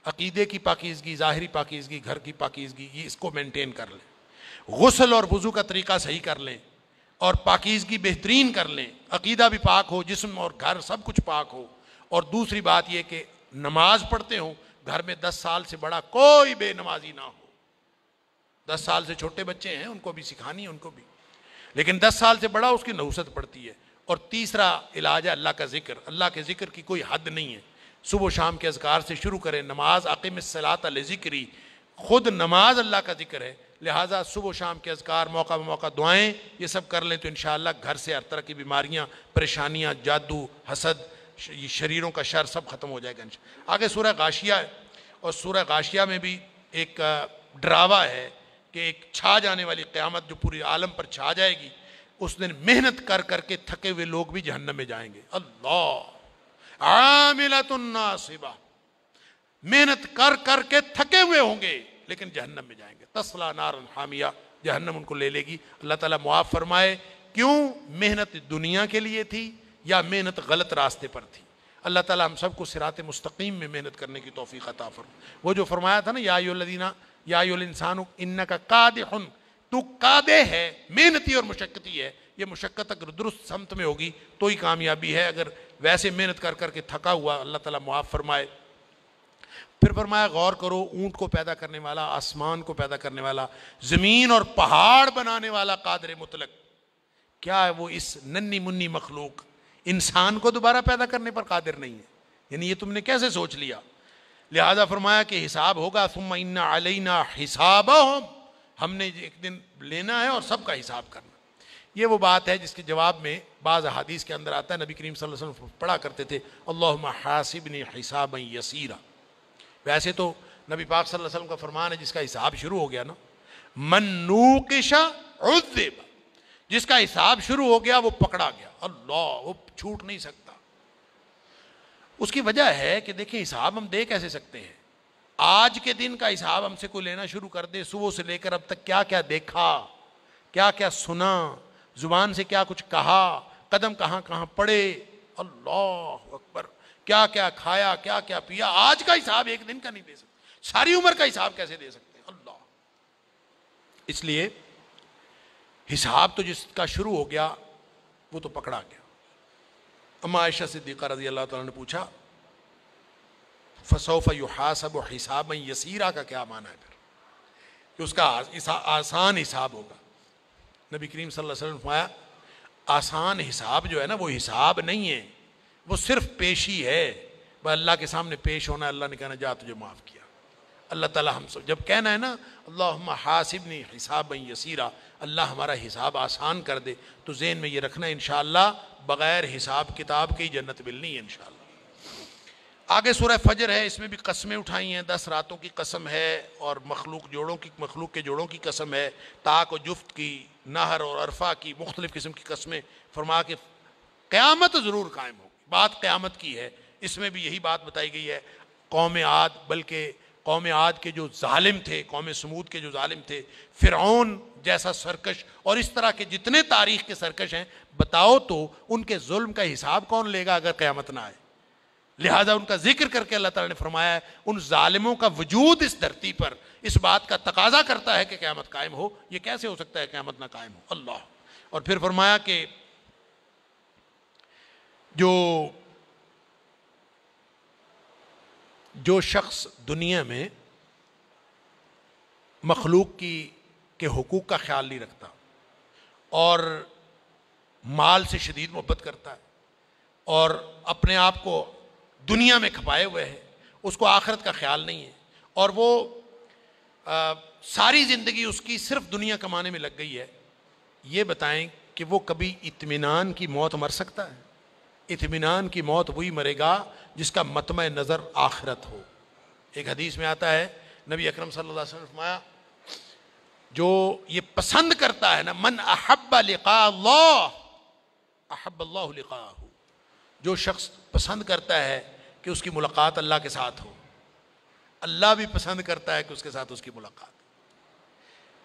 عقیدے کی پاکیزگی، ظاہری پاکیزگی، گھر کی پاکیزگی، یہ اس کو مینٹین کر لیں. غسل اور وضو کا طریقہ صحیح کر لیں اور پاکیزگی بہترین کر لیں. عقیدہ بھی پاک ہو، جسم اور گھر سب کچھ پاک ہو. اور دوسری بات یہ کہ نماز پڑھتے ہوں، گھر میں 10 سال سے بڑا کوئی بے نمازی نہ ہو. 10 سال سے چھوٹے بچے ہیں ان کو بھی سکھانی ہے، ان کو بھی، لیکن 10 سال سے بڑا اس کی نحوست پڑتی ہے. اور تیسرا علاج ہے اللہ کا ذکر. اللہ کے ذکر کی کوئی حد نہیں ہے. صبح و شام کے اذکار سے شروع کریں. نماز اقیم الصلاۃ لذکری، خود نماز اللہ کا ذکر ہے، لہٰذا صبح و شام کے اذکار، موقع بموقع دعائیں، یہ سب کر لیں تو انشاءاللہ گھر سے ہر طرح کی بیماریاں، پریشانیاں، جادو، حسد، شریروں کا شر سب ختم ہو جائے گا انشاءاللہ. آگے سورہ غاشیہ ہے، اور سورہ غاشیہ میں بھی ایک ڈراوا ہے کہ ایک چھا جانے والی قیامت جو پوری عالم پر چھا جائے گی. اس دن محنت کر کر کے تھکے ہوئے لوگ بھی جہنم میں جائیں گے. اللہ عاملۃ ناصبہ، محنت کر کر کے تھکے ہوئے ہوں گے لیکن جہنم میں جائیں گے. تصلا نارا حامیہ، جہنم ان کو لے لے گی. اللہ تعالیٰ معاف فرمائے. کیوں؟ محنت دنیا کے لیے تھی یا محنت غلط راستے پر تھی. اللہ تعالیٰ ہم سب کو صراط مستقیم میں محنت کرنے کی توفیق عطا فرمائے. وہ جو فرمایا تھا نا، یا ایھا الذین یا ایھا الانسان انک کادح، تو کادح ہے، محنتی اور مشقتی ہے. یہ مشقت اگر درست سمت میں ہوگی تو ہی کامیابی ہے، اگر ویسے محنت کر کر کے تھکا ہوا. اللہ تعالیٰ معاف فرمائے. پھر فرمایا غور کرو، اونٹ کو پیدا کرنے والا، آسمان کو پیدا کرنے والا، زمین اور پہاڑ بنانے والا قادر مطلق، کیا ہے وہ اس ننھی منی مخلوق انسان کو دوبارہ پیدا کرنے پر قادر نہیں ہے؟ یعنی یہ تم نے کیسے سوچ لیا؟ لہذا فرمایا کہ حساب ہوگا. ثم ان علینا حسابہم، ہم نے ایک دن لینا ہے اور سب کا حساب کرنا. یہ وہ بات ہے جس کے جواب میں بعض احادیث کے اندر آتا ہے، نبی کریم صلی اللہ علیہ وسلم پڑھا کرتے تھے اللہم حاسبنی حسابا یسیرا. ویسے تو نبی پاک صلی اللہ علیہ وسلم کا فرمان ہے جس کا حساب شروع ہو گیا نا، من نوقش عذب، جس کا حساب شروع ہو گیا وہ پکڑا گیا. اللہ، وہ چھوٹ نہیں سکتا. اس کی وجہ ہے کہ دیکھیں حساب ہم دے کیسے سکتے ہیں؟ آج کے دن کا حساب ہم سے کوئی لینا شروع کر دے، صبح سے لے کر اب تک کیا کیا دیکھا، کیا کیا سنا، زبان سے کیا کچھ کہا، قدم کہاں کہاں پڑے، اللہ اکبر، کیا کیا کھایا، کیا کیا پیا، آج کا حساب ایک دن کا نہیں دے سکتے. ساری عمر کا حساب کیسے دے سکتے ہیں؟ اللہ. اس لیے حساب تو جس کا شروع ہو گیا وہ تو پکڑا گیا. اما عائشہ صدیقہ رضی اللہ تعالیٰ نے پوچھا فسوف یحاسب حسابا یسیرا کا کیا معنی ہے پھر؟ کہ اس کا آسان حساب ہوگا. نبی کریم صلی اللہ علیہ وسلم نے فرمایا آسان حساب جو ہے نا وہ حساب نہیں ہے، وہ صرف پیشی ہے. وہ اللہ کے سامنے پیش ہونا، اللہ نے کہنا جا تجھے معاف کیا. اللہ تعالیٰ ہم سب جب کہنا ہے نا اللہم حاسبنی حسابا یسیرا، اللہ ہمارا حساب آسان کر دے، تو ذہن میں یہ رکھنا ہے انشاءاللہ بغیر حساب کتاب کی جنت ملنی ہے انشاءاللہ. آگے سورہ فجر ہے، اس میں بھی قسمیں اٹھائی ہیں. 10 راتوں کی قسم ہے اور مخلوق کے جوڑوں کی قسم ہے، طاق و جفت کی، نہر اور عرفہ کی، مختلف قسم کی قسمیں. فرما کہ قیامت ضرور قائم ہوگی. بات قیامت کی ہے. اس میں بھی یہی بات بتائی گئی ہے. قوم عاد، بلکہ قوم عاد کے جو ظالم تھے، قوم سمود کے جو ظالم تھے، فرعون جیسا سرکش، اور اس طرح کے جتنے تاریخ کے سرکش ہیں، بتاؤ تو ان کے ظلم کا حساب کون لے گا اگر قیامت نہ آئے؟ لہذا ان کا ذکر کر کے اللہ تعالیٰ نے فرمایا ہے ان ظالموں کا وجود اس دھرتی پر اس بات کا تقاضا کرتا ہے کہ قیامت قائم ہو. یہ کیسے ہو سکتا ہے قیامت نہ قائم ہو؟ اللہ. اور پھر فرمایا کہ جو شخص دنیا میں مخلوق کے حقوق کا خیال نہیں رکھتا اور مال سے شدید محبت کرتا ہے اور اپنے آپ کو دنیا میں کھپائے ہوئے ہے، اس کو آخرت کا خیال نہیں ہے، اور وہ ساری زندگی اس کی صرف دنیا کمانے میں لگ گئی ہے، یہ بتائیں کہ وہ کبھی اطمینان کی موت مر سکتا ہے؟ اطمینان کی موت وہی مرے گا جس کا مطمع نظر آخرت ہو. ایک حدیث میں آتا ہے نبی اکرم صلی اللہ علیہ وسلم نے فرمایا جو یہ پسند کرتا ہے نا، من احب لقاء اللہ احب اللہ لقاءہ، جو شخص پسند کرتا ہے کہ اس کی ملاقات اللہ کے ساتھ ہو، اللہ بھی پسند کرتا ہے کہ اس کے ساتھ اس کی ملاقات.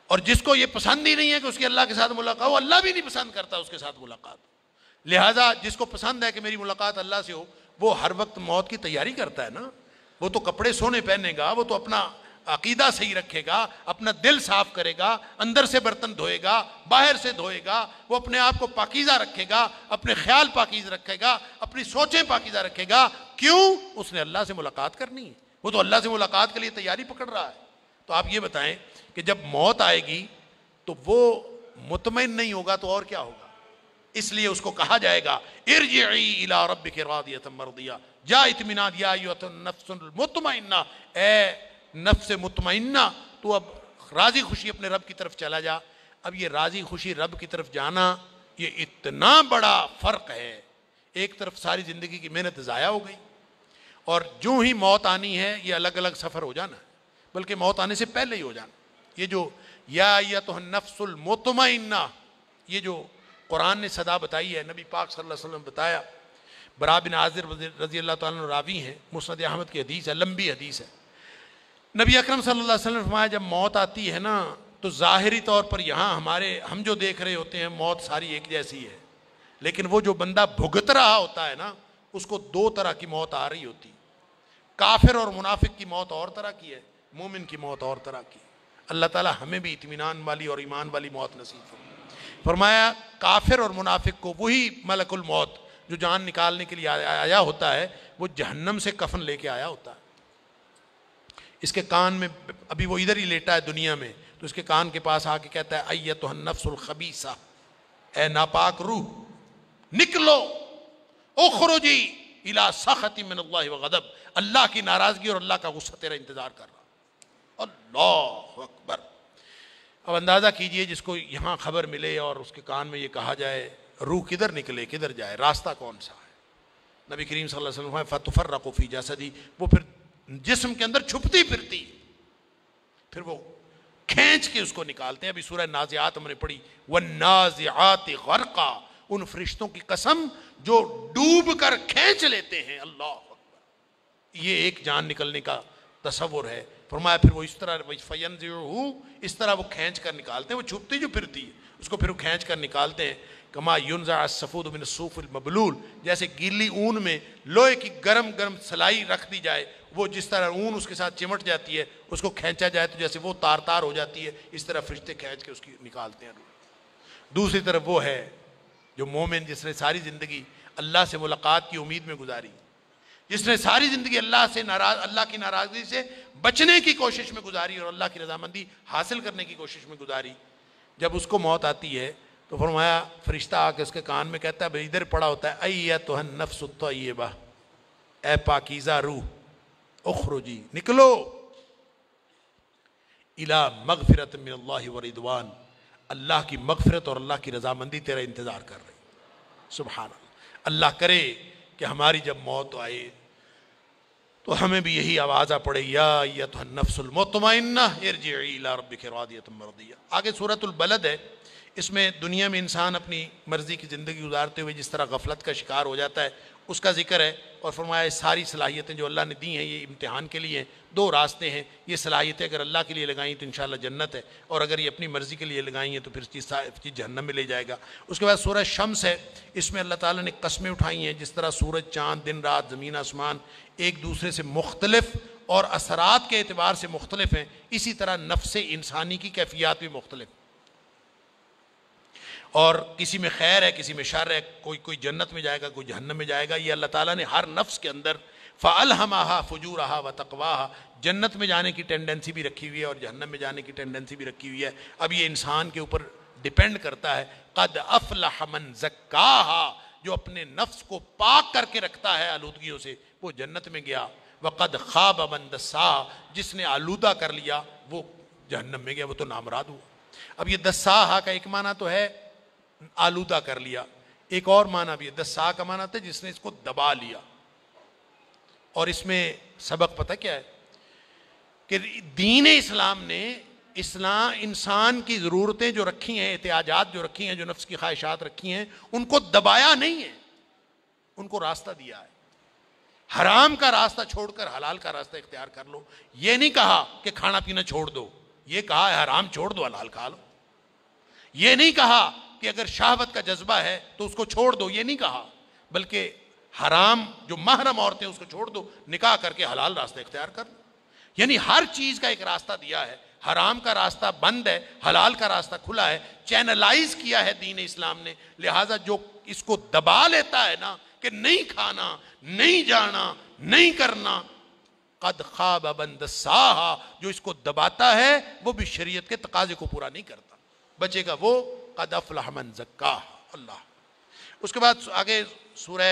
اور جس کو یہ پسند ہی نہیں ہے کہ اس کی اللہ کے ساتھ ملاقات ہو، اللہ بھی نہیں پسند کرتا اس کے ساتھ ملاقات. لہٰذا جس کو پسند ہے کہ میری ملاقات اللہ سے ہو، وہ ہر وقت موت کی تیاری کرتا ہے نا. وہ تو کپڑے سونے پہنے گا، وہ تو اپنا عقیدہ صحیح رکھے گا، اپنا دل صاف کرے گا، اندر سے برتن دھوئے گا، باہر سے دھوئے گا، وہ اپنے آپ کو پاکیزہ رکھے گا، اپنے خیال پاکیزہ رکھے گا، اپنی سوچیں پاکیزہ رکھے گا. کیوں؟ اس نے اللہ سے ملاقات کرنی ہے، وہ تو اللہ سے ملاقات کے لیے تیاری پکڑ رہا ہے. تو آپ یہ بتائیں کہ جب موت آئے گی تو وہ مطمئن نہیں ہوگا تو اور کیا ہوگا؟ اس لیے اس کو کہا جائے گا ارجعی الی ربک راضیۃ مرضیہ، جا اطمینان یا ایھا النفس المطمئنہ، اے نفس مطمئنہ تو اب راضی خوشی اپنے رب کی طرف چلا جا۔ اب یہ راضی خوشی رب کی طرف جانا یہ اتنا بڑا فرق ہے، ایک طرف ساری زندگی کی محنت ضائع ہو گئی، اور جو ہی موت آنی ہے یہ الگ الگ سفر ہو جانا ہے، بلکہ موت آنے سے پہلے ہی ہو جانا۔ یہ جو یا ایھا النفس المطمئنہ، یہ جو قرآن نے صدا بتائی ہے، نبی پاک صلی اللہ علیہ وسلم بتایا، برا بن عازر رضی اللہ تعالیٰ عنہ راوی ہیں، مسند احمد کی حدیث ہے، لمبی حدیث ہے۔ نبی اکرم صلی اللہ علیہ وسلم نے فرمایا جب موت آتی ہے نا تو ظاہری طور پر یہاں ہم جو دیکھ رہے ہوتے ہیں موت ساری ایک جیسی ہے، لیکن وہ جو بندہ بھگت رہا ہوتا ہے نا اس کو دو طرح کی موت آ رہی ہوتی، کافر اور منافق کی موت اور طرح کی ہے، مومن کی موت اور طرح کی۔ اللہ تعالیٰ ہمیں بھی اطمینان والی اور ایمان والی موت نصیب فرمائے۔ فرمایا کافر اور منافق کو وہی ملک الموت جو جان نکالنے کے لیے آیا ہوتا ہے وہ جہنم سے کفن لے کے آیا ہوتا ہے، اس کے کان میں، ابھی وہ ادھر ہی لیٹا ہے دنیا میں، تو اس کے کان کے پاس آ کے کہتا ہے ایھا النفس الخبیثہ، اے ناپاک روح نکلو، اخرجی الی سخط من اللہ وغضب، اللہ کی ناراضگی اور اللہ کا غصہ تیرا انتظار کر رہا۔ اللہ اکبر۔ اب اندازہ کیجئے جس کو یہاں خبر ملے اور اس کے کان میں یہ کہا جائے روح کدھر نکلے کدھر جائے، راستہ کون سا ہے؟ نبی کریم صلی اللہ علیہ وسلم فتفرق فی جسدی، وہ پھر جسم کے اندر چھپتی پھرتی، پھر وہ کھینچ کے اس کو نکالتے ہیں۔ ابھی سورہ نازعات ہم نے پڑھی، والنازعات غرقا، ان فرشتوں کی قسم جو ڈوب کر کھینچ لیتے ہیں۔ اللہ اکبر۔ یہ ایک جان نکلنے کا تصور ہے۔ فرمایا پھر وہ اس طرح فینزعہ، اس طرح وہ کھینچ کر نکالتے ہیں، وہ چھپتی جو پھرتی ہے اس کو پھر وہ کھینچ کر نکالتے ہیں۔ کما ینزع السفود من الصوف المبلول، جیسے گیلی اون میں لوہے کی گرم گرم سلائی رکھ دی جائے، وہ جس طرح اون اس کے ساتھ چمٹ جاتی ہے، اس کو کھینچا جائے تو جیسے وہ تار تار ہو جاتی ہے، اس طرح فرشتے کھینچ کے اس کی نکالتے ہیں۔ دوسری طرف وہ ہے جو مومن، جس نے ساری زندگی اللہ سے ملاقات کی امید میں گزاری، جس نے ساری زندگی اللہ کی ناراضگی سے بچنے کی کوشش میں گزاری اور اللہ کی رضامندی حاصل کرنے کی کوشش میں گزاری۔ جب اس کو موت آتی ہے تو فرمایا فرشتہ آ کے اس کے کان میں کہتا ہے، بھائی ادھر پڑا ہوتا ہے ایھا النفس الطیبہ، اے پاکیزہ روح اخرجی، نکلو، الی مغفرۃ من اللہ ورضوان، اللہ کی مغفرت اور اللہ کی رضامندی تیرا انتظار کر رہی۔ سبحان اللہ۔ اللہ کرے کہ ہماری جب موت آئے تو ہمیں بھی یہی آوازہ پڑے، یا ایھا النفس المطمئنہ ارجعی الی ربک راضیۃ مرضیہ۔ آگے سورۃ البلد ہے، اس میں دنیا میں انسان اپنی مرضی کی زندگی گزارتے ہوئے جس طرح غفلت کا شکار ہو جاتا ہے اس کا ذکر ہے، اور فرمایا ساری صلاحیتیں جو اللہ نے دی ہیں یہ امتحان کے لیے ہیں۔ دو راستے ہیں، یہ صلاحیتیں اگر اللہ کے لیے لگائیں تو انشاءاللہ جنت ہے، اور اگر یہ اپنی مرضی کے لیے لگائیں ہیں تو پھر چیز جہنم میں لے جائے گا۔ اس کے بعد سورہ شمس ہے، اس میں اللہ تعالیٰ نے قسمیں اٹھائی ہیں، جس طرح سورج، چاند، دن رات، زمین آسمان ایک دوسرے سے مختلف اور اثرات کے اعتبار سے مختلف ہیں، اسی طرح نفس انسانی کی کیفیات بھی مختلف، اور کسی میں خیر ہے کسی میں شر ہے، کوئی جنت میں جائے گا کوئی جہنم میں جائے گا۔ یہ اللہ تعالیٰ نے ہر نفس کے اندر فَأَلْهَمَهَا فُجُورَهَا وَتَقْوَاهَا، جنت میں جانے کی ٹینڈنسی بھی رکھی ہوئی ہے اور جہنم میں جانے کی ٹینڈنسی بھی رکھی ہوئی ہے۔ اب یہ انسان کے اوپر ڈیپینڈ کرتا ہے۔ قَدْ أَفْلَحَ مَنْ زَكَّاهَا، جو اپنے نفس کو پاک کر کے رکھتا ہے آلودگیوں سے وہ جنت میں گیا۔ وَقَدْ خَابَ مَنْ دَسَّاهَا، جس نے آلودہ کر لیا وہ جہنم میں گیا، وہ تو نامراد ہوا۔ اب یہ دساہا کا ایک معنی تو ہے آلودہ کر لیا، ایک اور معنی بھی ہے، دسا کا معنی تھا جس نے اس کو دبا لیا۔ اور اس میں سبق پتہ کیا ہے کہ دین اسلام نے انسان کی ضرورتیں جو رکھی ہیں، احتیاجات جو رکھی ہیں، جو نفس کی خواہشات رکھی ہیں، ان کو دبایا نہیں ہے، ان کو راستہ دیا ہے۔ حرام کا راستہ چھوڑ کر حلال کا راستہ اختیار کر لو، یہ نہیں کہا کہ کھانا پینا چھوڑ دو، یہ کہا ہے حرام چھوڑ دو حلال کھا لو۔ یہ نہیں کہا کہ اگر شہوت کا جذبہ ہے تو اس کو چھوڑ دو، یہ نہیں کہا، بلکہ حرام جو محرم عورتیں اس کو چھوڑ دو، نکاح کر کے حلال راستہ اختیار کر دو۔ یعنی ہر چیز کا ایک راستہ دیا ہے، حرام کا راستہ بند ہے، حلال کا راستہ کھلا ہے، چینلائز کیا ہے دین اسلام نے۔ لہٰذا جو اس کو دبا لیتا ہے نا کہ نہیں کھانا، نہیں جانا، نہیں کرنا، قد خواب من دساہا، جو اس کو دباتا ہے وہ بھی شریعت کے تقاضے کو پورا نہیں کرتا۔ بچے گا وہ قد افلح من زکاہا۔ اللہ اس کے بعد آگے سورہ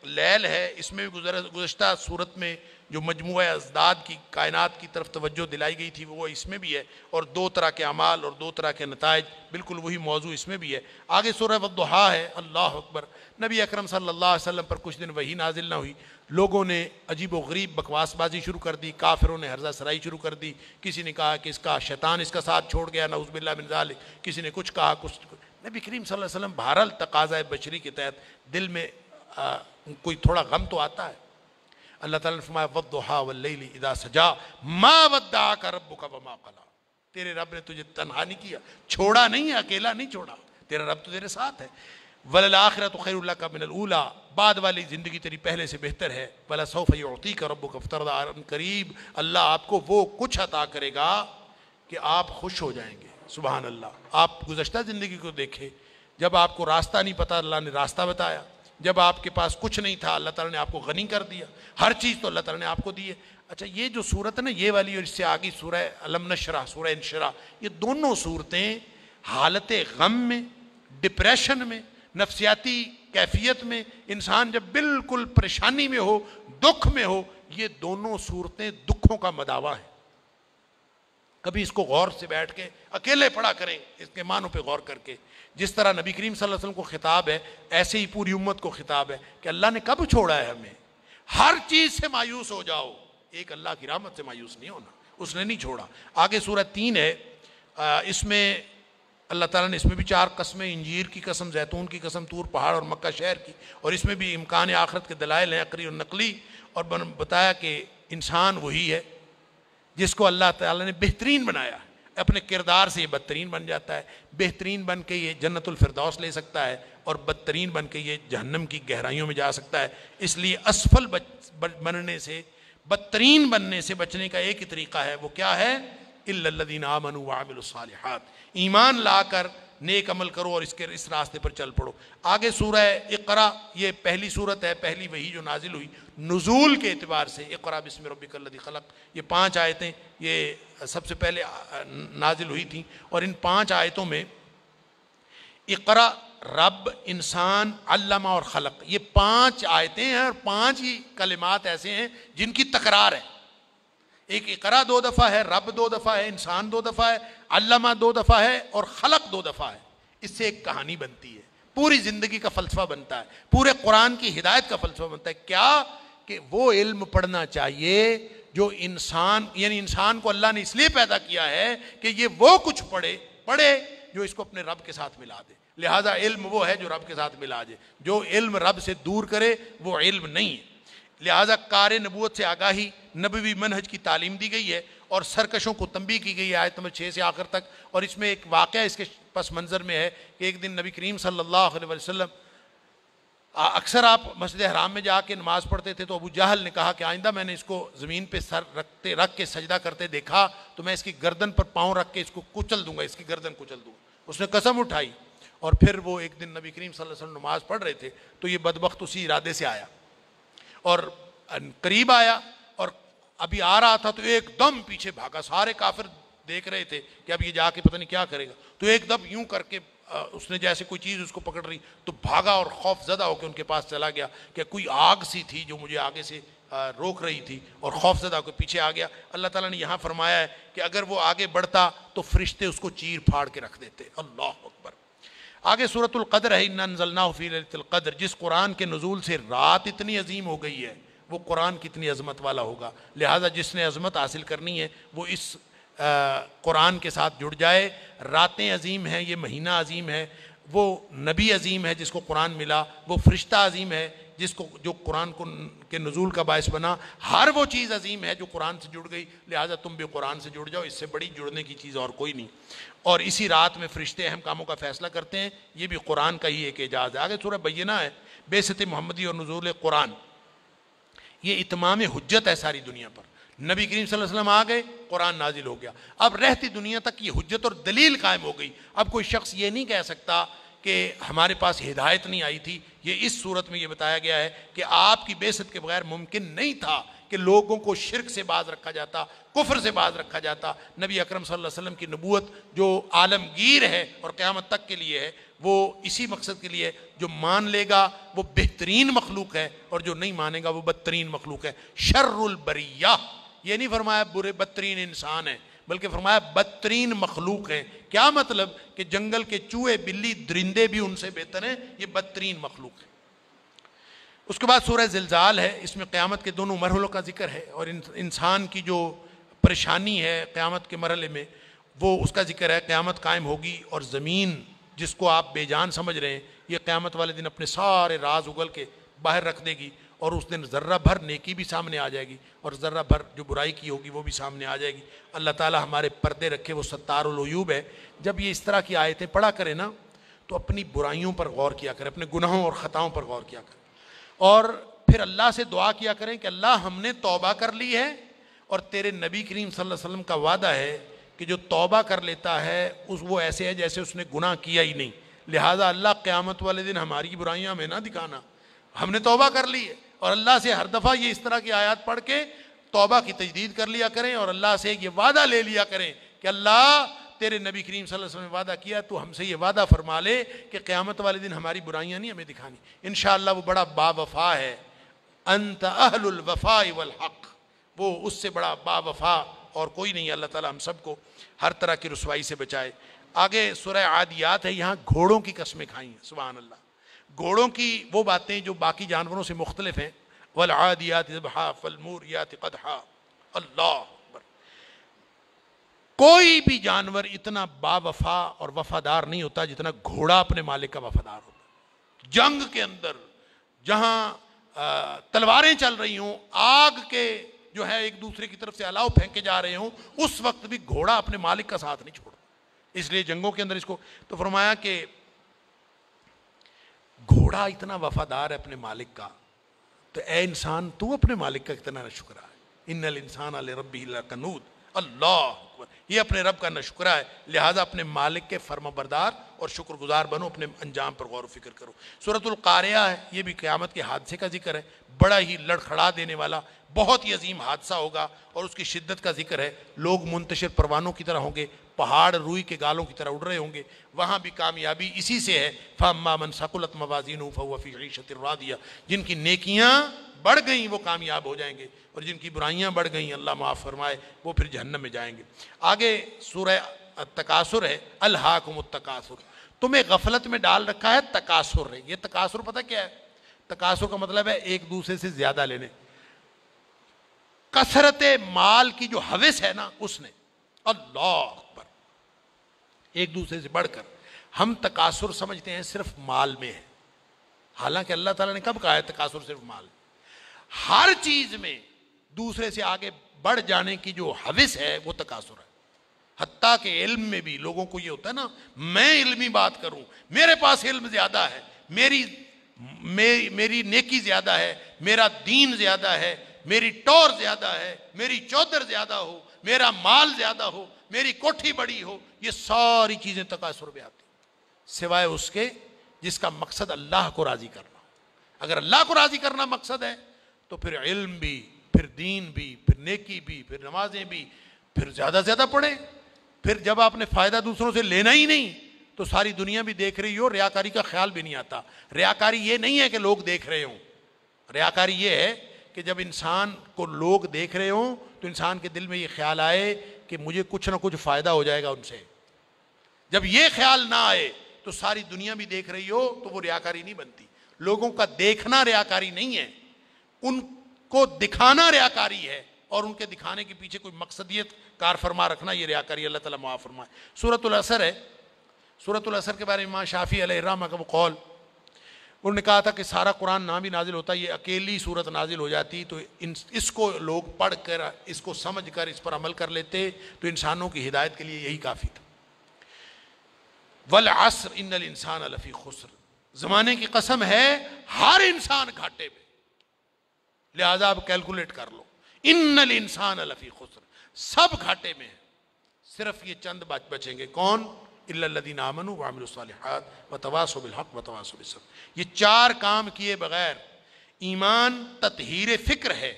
لیل ہے، اس میں بھی گزشتہ صورت میں جو مجموعہ ازداد کی کائنات کی طرف توجہ دلائی گئی تھی وہ اس میں بھی ہے، اور دو طرح کے اعمال اور دو طرح کے نتائج، بالکل وہی موضوع اس میں بھی ہے۔ آگے سورہ والضحیٰ ہے، اللہ اکبر۔ نبی اکرم صلی اللہ علیہ وسلم پر کچھ دن وحی نازل نہ ہوئی، لوگوں نے عجیب و غریب بکواس بازی شروع کر دی، کافروں نے ہرزہ سرائی شروع کر دی، کسی نے کہا کہ اس کا شیطان اس کا ساتھ چھوڑ گیا، نعوذ باللہ من ذالک، کسی نے کچھ کہا کچھ۔ نبی کریم صلی اللہ علیہ وسلم بہرحال تقاضۂ بشری کے تحت دل میں کوئی تھوڑا غم تو آتا ہے۔ اللہ تعالیٰ نے فرمایا والضحیٰ واللیل اذا سجا ما ودعک ربک وما قلی، تیرے رب نے تجھے تنہا نہیں کیا، چھوڑا نہیں ہے، اکیلا نہیں چھوڑا، تیرا رب تو تیرے ساتھ ہے۔ وَلَلْآخِرَةُ خَيْرٌ لَكَ مِنَ الْأُولَىٰ، بعد والی زندگی تیری پہلے سے بہتر ہے۔ وَلَسَوْفَ يُعْطِيكَ رَبُّكَ فَتَرْضَىٰ، قریب اللہ آپ کو وہ کچھ عطا کرے گا کہ آپ خوش ہو جائیں گے۔ سبحان اللہ۔ آپ گزشتہ زندگی کو دیکھیں، جب آپ کو راستہ نہیں پتا اللہ نے راستہ بتایا، جب آپ کے پاس کچھ نہیں تھا اللہ تعالیٰ نے آپ کو غنی کر دیا، ہر چیز تو اللہ تعالیٰ نے آپ کو دی ہے۔ اچھا یہ جو صورت ہے نا، یہ والی اور اس سے آگے سورہ الم نشرح، سورہ انشراح، یہ دونوں صورتیں حالت غم میں، ڈپریشن میں، نفسیاتی کیفیت میں، انسان جب بالکل پریشانی میں ہو، دکھ میں ہو، یہ دونوں صورتیں دکھوں کا مداوا ہے۔ کبھی اس کو غور سے بیٹھ کے اکیلے پڑھا کریں، اس کے معنوں پہ غور کر کے، جس طرح نبی کریم صلی اللہ علیہ وسلم کو خطاب ہے ایسے ہی پوری امت کو خطاب ہے کہ اللہ نے کب چھوڑا ہے ہمیں؟ ہر چیز سے مایوس ہو جاؤ، ایک اللہ کی رحمت سے مایوس نہیں ہونا، اس نے نہیں چھوڑا۔ آگے سورہ 3 ہے، اس میں اللہ تعالیٰ نے اس میں بھی 4 قسمیں، انجیر کی قسم، زیتون کی قسم، طور پہاڑ اور مکہ شہر کی، اور اس میں بھی امکان آخرت کے دلائل ہیں عقلی اور نقلی، اور بتایا کہ انسان وہی ہے جس کو اللہ تعالیٰ نے بہترین بنایا، اپنے کردار سے یہ بدترین بن جاتا ہے، بہترین بن کے یہ جنت الفردوس لے سکتا ہے، اور بدترین بن کے یہ جہنم کی گہرائیوں میں جا سکتا ہے۔ اس لیے اسفل بننے سے، بدترین بننے سے بچنے کا ایک ہی طریقہ ہے، وہ کیا ہے؟ الا الذین آمنوا وعملوا الصالحات، ایمان لا کر نیک عمل کرو اور اس راستے پر چل پڑو۔ آگے سورہ اقرا، یہ پہلی صورت ہے، پہلی وحی جو نازل ہوئی نزول کے اعتبار سے، اقرا بسم ربک الذی خلق، یہ 5 آیتیں یہ سب سے پہلے نازل ہوئی تھیں، اور ان 5 آیتوں میں اقرا، رب، انسان، علمہ اور خلق، یہ 5 آیتیں ہیں، اور 5 ہی کلمات ایسے ہیں جن کی تکرار ہے۔ ایک اقرا 2 دفعہ ہے، رب 2 دفعہ ہے، انسان 2 دفعہ ہے، علمہ 2 دفعہ ہے، اور خلق 2 دفعہ ہے۔ اس سے ایک کہانی بنتی ہے، پوری زندگی کا فلسفہ بنتا ہے، پورے قرآن کی ہدایت کا فلسفہ بنتا ہے۔ کیا کہ وہ علم پڑھنا چاہیے جو انسان، یعنی انسان کو اللہ نے اس لیے پیدا کیا ہے کہ یہ وہ کچھ پڑھے جو اس کو اپنے رب کے ساتھ ملا دے۔ لہذا علم وہ ہے جو رب کے ساتھ ملا دے، جو علم رب سے دور کرے وہ علم نہیں ہے۔ لہذا کار نبوت سے آگاہی، نبوی منہج کی تعلیم دی گئی ہے، اور سرکشوں کو تنبیہ کی گئی ہے آیت نمبر 6 سے آخر تک۔ اور اس میں ایک واقعہ اس کے پس منظر میں ہے کہ ایک دن نبی کریم صلی اللہ علیہ وسلم، اکثر آپ مسجد حرام میں جا کے نماز پڑھتے تھے، تو ابو جہل نے کہا کہ آئندہ میں نے اس کو زمین پہ سر رکھ کے سجدہ کرتے دیکھا تو میں اس کی گردن پر پاؤں رکھ کے اس کو کچل دوں گا، اس کی گردن کچل دوں گا۔ اس نے قسم اٹھائی، اور پھر وہ ایک دن نبی کریم صلی اللہ علیہ وسلم نماز پڑھ رہے تھے تو یہ بدبخت اسی ارادے سے آیا، اور قریب آیا، اور ابھی آ رہا تھا تو ایک دم پیچھے بھاگا۔ سارے کافر دیکھ رہے تھے کہ اب یہ جا کے پتہ نہیں کیا کرے گا، تو ایک دم یوں کر کے اس نے جیسے کوئی چیز اس کو پکڑ رہی تو بھاگا، اور خوف زدہ ہو کے ان کے پاس چلا گیا کہ کوئی آگ سی تھی جو مجھے آگے سے روک رہی تھی، اور خوف زدہ ہو کے پیچھے آ گیا۔ اللہ تعالیٰ نے یہاں فرمایا ہے کہ اگر وہ آگے بڑھتا تو فرشتے اس کو چیر پھاڑ کے رکھ دیتے۔ اللہ اکبر۔ آگے سورۃ القدر ہے، انا انزلناہ فی لیلۃ القدر، جس قرآن کے نزول سے رات اتنی عظیم ہو گئی ہے، وہ قرآن کتنی عظمت والا ہوگا۔ لہٰذا جس نے عظمت حاصل کرنی ہے وہ اس قرآن کے ساتھ جڑ جائے۔ راتیں عظیم ہیں، یہ مہینہ عظیم ہے، وہ نبی عظیم ہے جس کو قرآن ملا، وہ فرشتہ عظیم ہے جو قرآن کے نزول کا باعث بنا، ہر وہ چیز عظیم ہے جو قرآن سے جڑ گئی۔ لہٰذا تم بھی قرآن سے جڑ جاؤ، اس سے بڑی جڑنے کی چیز اور کوئی نہیں۔ اور اسی رات میں فرشتے اہم کاموں کا فیصلہ کرتے ہیں، یہ بھی قرآن کا ہی ایک اعجاز ہے۔ آگے سورہ بینہ ہے، بعثت محمدی اور نزول قرآن، یہ اتمام حجت ہے ساری دنیا پر۔ نبی کریم صلی اللہ علیہ وسلم آ گئے، قرآن نازل ہو گیا، اب رہتی دنیا تک یہ حجت اور دلیل قائم ہو گئی۔ اب کوئی شخص یہ نہیں کہہ سکتا کہ ہمارے پاس ہدایت نہیں آئی تھی۔ یہ اس صورت میں یہ بتایا گیا ہے کہ آپ کی بعثت کے بغیر ممکن نہیں تھا کہ کہ لوگوں کو شرک سے باز رکھا جاتا، کفر سے باز رکھا جاتا۔ نبی اکرم صلی اللہ علیہ وسلم کی نبوت جو عالمگیر ہے اور قیامت تک کے لیے ہے، وہ اسی مقصد کے لیے ہے، جو مان لے گا وہ بہترین مخلوق ہے، اور جو نہیں مانے گا وہ بدترین مخلوق ہے۔ شر البریہ، یہ نہیں فرمایا برے بدترین انسان ہے، بلکہ فرمایا بدترین مخلوق ہے۔ کیا مطلب؟ کہ جنگل کے چوہے، بلی، درندے بھی ان سے بہتر ہیں، یہ بدترین مخلوق ہے۔ اس کے بعد سورہ زلزال ہے، اس میں قیامت کے دونوں مرحلوں کا ذکر ہے، اور انسان کی جو پریشانی ہے قیامت کے مرحلے میں وہ اس کا ذکر ہے۔ قیامت قائم ہوگی اور زمین جس کو آپ بے جان سمجھ رہے ہیں، یہ قیامت والے دن اپنے سارے راز اگل کے باہر رکھ دے گی، اور اس دن ذرہ بھر نیکی بھی سامنے آ جائے گی، اور ذرہ بھر جو برائی کی ہوگی وہ بھی سامنے آ جائے گی۔ اللہ تعالی ہمارے پردے رکھے، وہ ستار العیوب ہے۔ جب یہ اس طرح کی آیتیں پڑھا کرے نا تو اپنی برائیوں پر غور کیا کرے، اپنے گناہوں اور خطاؤں پر غور کیا کرے، اور پھر اللہ سے دعا کیا کریں کہ اللہ ہم نے توبہ کر لی ہے، اور تیرے نبی کریم صلی اللہ علیہ وسلم کا وعدہ ہے کہ جو توبہ کر لیتا ہے وہ ایسے ہے جیسے اس نے گناہ کیا ہی نہیں، لہٰذا اللہ قیامت والے دن ہماری برائیاں ہمیں نہ دکھانا، ہم نے توبہ کر لی ہے۔ اور اللہ سے ہر دفعہ یہ اس طرح کی آیات پڑھ کے توبہ کی تجدید کر لیا کریں، اور اللہ سے یہ وعدہ لے لیا کریں کہ اللہ تیرے نبی کریم صلی اللہ علیہ وسلم نے وعدہ کیا، تو ہم سے یہ وعدہ فرما لے کہ قیامت والے دن ہماری برائیاں نہیں ہمیں دکھانی۔ انشاءاللہ وہ بڑا با وفا ہے، انت اہل الوفاء والحق، وہ اس سے بڑا با وفا اور کوئی نہیں۔ اللہ تعالی ہم سب کو ہر طرح کی رسوائی سے بچائے۔ آگے سورہ عادیات ہے، یہاں گھوڑوں کی قسمیں کھائی ہیں، سبحان اللہ۔ گھوڑوں کی وہ باتیں جو باقی جانوروں سے مختلف ہیں، والعادیات ضبحا فالموریات قدحا، اللہ اکبر۔ کوئی بھی جانور اتنا با وفا اور وفادار نہیں ہوتا جتنا گھوڑا اپنے مالک کا وفادار ہوتا۔ جنگ کے اندر جہاں تلواریں چل رہی ہوں، آگ کے جو ہے ایک دوسرے کی طرف سے الاؤ پھینکے جا رہے ہوں، اس وقت بھی گھوڑا اپنے مالک کا ساتھ نہیں چھوڑتا۔ اس لیے جنگوں کے اندر اس کو تو فرمایا کہ گھوڑا اتنا وفادار ہے اپنے مالک کا، تو اے انسان تو اپنے مالک کا کتنا ناشکرا ہے۔ ان الانسان لربہ لکنود، اللہ اکبر، یہ اپنے رب کا ناشکرا ہے، لہٰذا اپنے مالک کے فرما بردار اور شکر گزار بنو، اپنے انجام پر غور و فکر کرو۔ سورۃ القاریہ ہے، یہ بھی قیامت کے حادثے کا ذکر ہے، بڑا ہی لڑکھڑا دینے والا بہت ہی عظیم حادثہ ہوگا، اور اس کی شدت کا ذکر ہے۔ لوگ منتشر پروانوں کی طرح ہوں گے، پہاڑ روئی کے گالوں کی طرح اڑ رہے ہوں گے، وہاں بھی کامیابی اسی سے ہے۔ فَأَمَّا مَنْ ثَقُلَتْ مَوَازِينُهُ فَهُوَ فِي عِيشَةٍ رَاضِيَةٍ، جن کی نیکیاں بڑھ گئیں وہ کامیاب ہو جائیں گے، اور جن کی برائیاں بڑھ گئیں اللہ معاف فرمائے وہ پھر جہنم میں جائیں گے۔ آگے سورہ التکاثر ہے، الہاکم التکاثر، تمہیں غفلت میں ڈال رکھا ہے تکاثر ہے۔ یہ تکاثر پتہ کیا ہے؟ تکاثر کا مطلب ہے ایک دوسرے سے زیادہ لینے، کثرت مال کی جو حوث ہے نا اس نے، اللہ اکبر، ایک دوسرے سے بڑھ کر۔ ہم تکاثر سمجھتے ہیں صرف مال میں ہے، حالانکہ اللہ تعالیٰ نے کب کہا ہے تکاثر صرف مال؟ ہر چیز میں دوسرے سے آگے بڑھ جانے کی جو حوث ہے وہ تکاثر ہے۔ حتیٰ کہ علم میں بھی لوگوں کو یہ ہوتا ہے نا، میں علمی بات کروں، میرے پاس علم زیادہ ہے، میری نیکی زیادہ ہے، میرا دین زیادہ ہے، میری ٹور زیادہ ہے، میری چودر زیادہ ہو، میرا مال زیادہ ہو، میری کوٹھی بڑی ہو، یہ ساری چیزیں تکاثر میں آتی سوائے اس کے جس کا مقصد اللہ کو راضی کرنا۔ اگر اللہ کو راضی کرنا مقصد ہے تو پھر علم بھی، پھر دین بھی، پھر نیکی بھی، پھر نمازیں بھی، پھر زیادہ زیادہ پڑھیں۔ پھر جب آپ نے فائدہ دوسروں سے لینا ہی نہیں تو ساری دنیا بھی دیکھ رہی ہو، ریاکاری کا خیال بھی نہیں آتا۔ ریاکاری یہ نہیں ہے کہ لوگ دیکھ رہے ہوں، ریاکاری یہ ہے کہ جب انسان کو لوگ دیکھ رہے ہوں تو انسان کے دل میں یہ خیال آئے کہ مجھے کچھ نہ کچھ فائدہ ہو جائے گا ان سے۔ جب یہ خیال نہ آئے تو ساری دنیا بھی دیکھ رہی ہو تو وہ ریاکاری نہیں بنتی۔ لوگوں کا دیکھنا ریاکاری نہیں ہے، ان کو دکھانا ریاکاری ہے، اور ان کے دکھانے کے پیچھے کوئی مقصدیت کار فرما رکھنا یہ ریاکاری۔ اللہ تعالیٰ معاف فرمائے۔ سورۃ العصر ہے، سورۃ العصر کے بارے میں امام شافعی علیہ الرحمہ کا وہ قول، انہوں نے کہا تھا کہ سارا قرآن نہ بھی نازل ہوتا، یہ اکیلی صورت نازل ہو جاتی تو اس کو لوگ پڑھ کر، اس کو سمجھ کر اس پر عمل کر لیتے تو انسانوں کی ہدایت کے لیے یہی کافی تھا۔ والعصر ان الانسان لفی خسر، زمانے کی قسم ہے ہر انسان گھاٹے میں، لہذا آپ کیلکولیٹ کر لو، ان الانسان لفی خسر، سب گھاٹے میں ہیں، صرف یہ چند بچیں گے، کون؟ الا الذین آمنوا وعملوا الصالحات وتواصوا بالحق وتواصوا بالصبر۔ یہ چار کام کیے بغیر، ایمان تطہیر فکر ہے،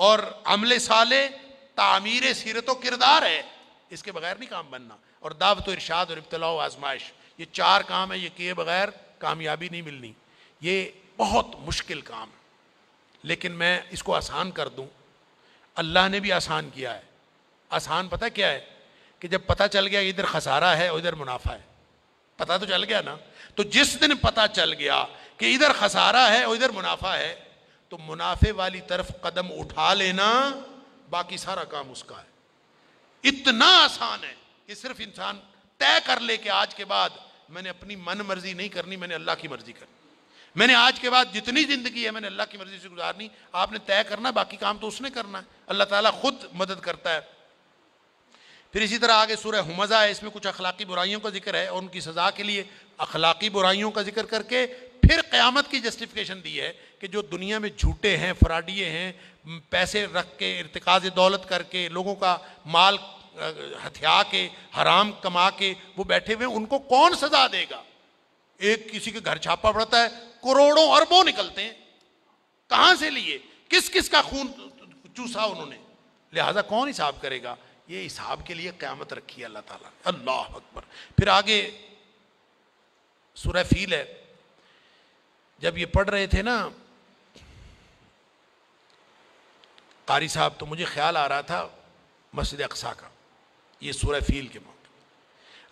اور عمل صالح تعمیر سیرت و کردار ہے، اس کے بغیر نہیں کام بننا، اور دعوت و ارشاد اور ابتلاء و آزمائش، یہ 4 کام ہیں، یہ کیے بغیر کامیابی نہیں ملنی، یہ بہت مشکل کام ہے، لیکن میں اس کو آسان کر دوں، اللہ نے بھی آسان کیا ہے۔ آسان پتہ کیا ہے؟ کہ جب پتہ چل گیا ادھر خسارہ ہے اور ادھر منافع ہے، پتہ تو چل گیا نا، تو جس دن پتہ چل گیا کہ ادھر خسارہ ہے اور ادھر منافع ہے، تو منافع والی طرف قدم اٹھا لینا، باقی سارا کام اس کا ہے۔ اتنا آسان ہے کہ صرف انسان طے کر لے کہ آج کے بعد میں نے اپنی من مرضی نہیں کرنی، میں نے اللہ کی مرضی کرنی، میں نے آج کے بعد جتنی زندگی ہے میں نے اللہ کی مرضی سے گزارنی۔ آپ نے طے کرنا، باقی کام تو اس نے کرنا ہے، اللہ تعالیٰ خود مدد کرتا ہے۔ پھر اسی طرح آگے سورہ ہمزہ ہے، اس میں کچھ اخلاقی برائیوں کا ذکر ہے، اور ان کی سزا کے لیے اخلاقی برائیوں کا ذکر کر کے پھر قیامت کی جسٹیفیکیشن دی ہے کہ جو دنیا میں جھوٹے ہیں، فراڈیے ہیں، پیسے رکھ کے ارتکاز دولت کر کے لوگوں کا مال ہتھیا کے حرام کما کے وہ بیٹھے ہوئے ہیں، ان کو کون سزا دے گا؟ ایک کسی کے گھر چھاپا پڑتا ہے، کروڑوں اربوں نکلتے ہیں، کہاں سے لیے؟ کس کس کا خون چوسا انہوں نے؟ لہذا کون حساب کرے گا؟ یہ حساب کے لیے قیامت رکھی ہے اللہ تعالیٰ نے۔ اللہ اکبر۔ پھر آگے سورہ فیل ہے، جب یہ پڑھ رہے تھے نا قاری صاحب، تو مجھے خیال آ رہا تھا مسجد اقصیٰ کا، یہ سورہ فیل کے موقع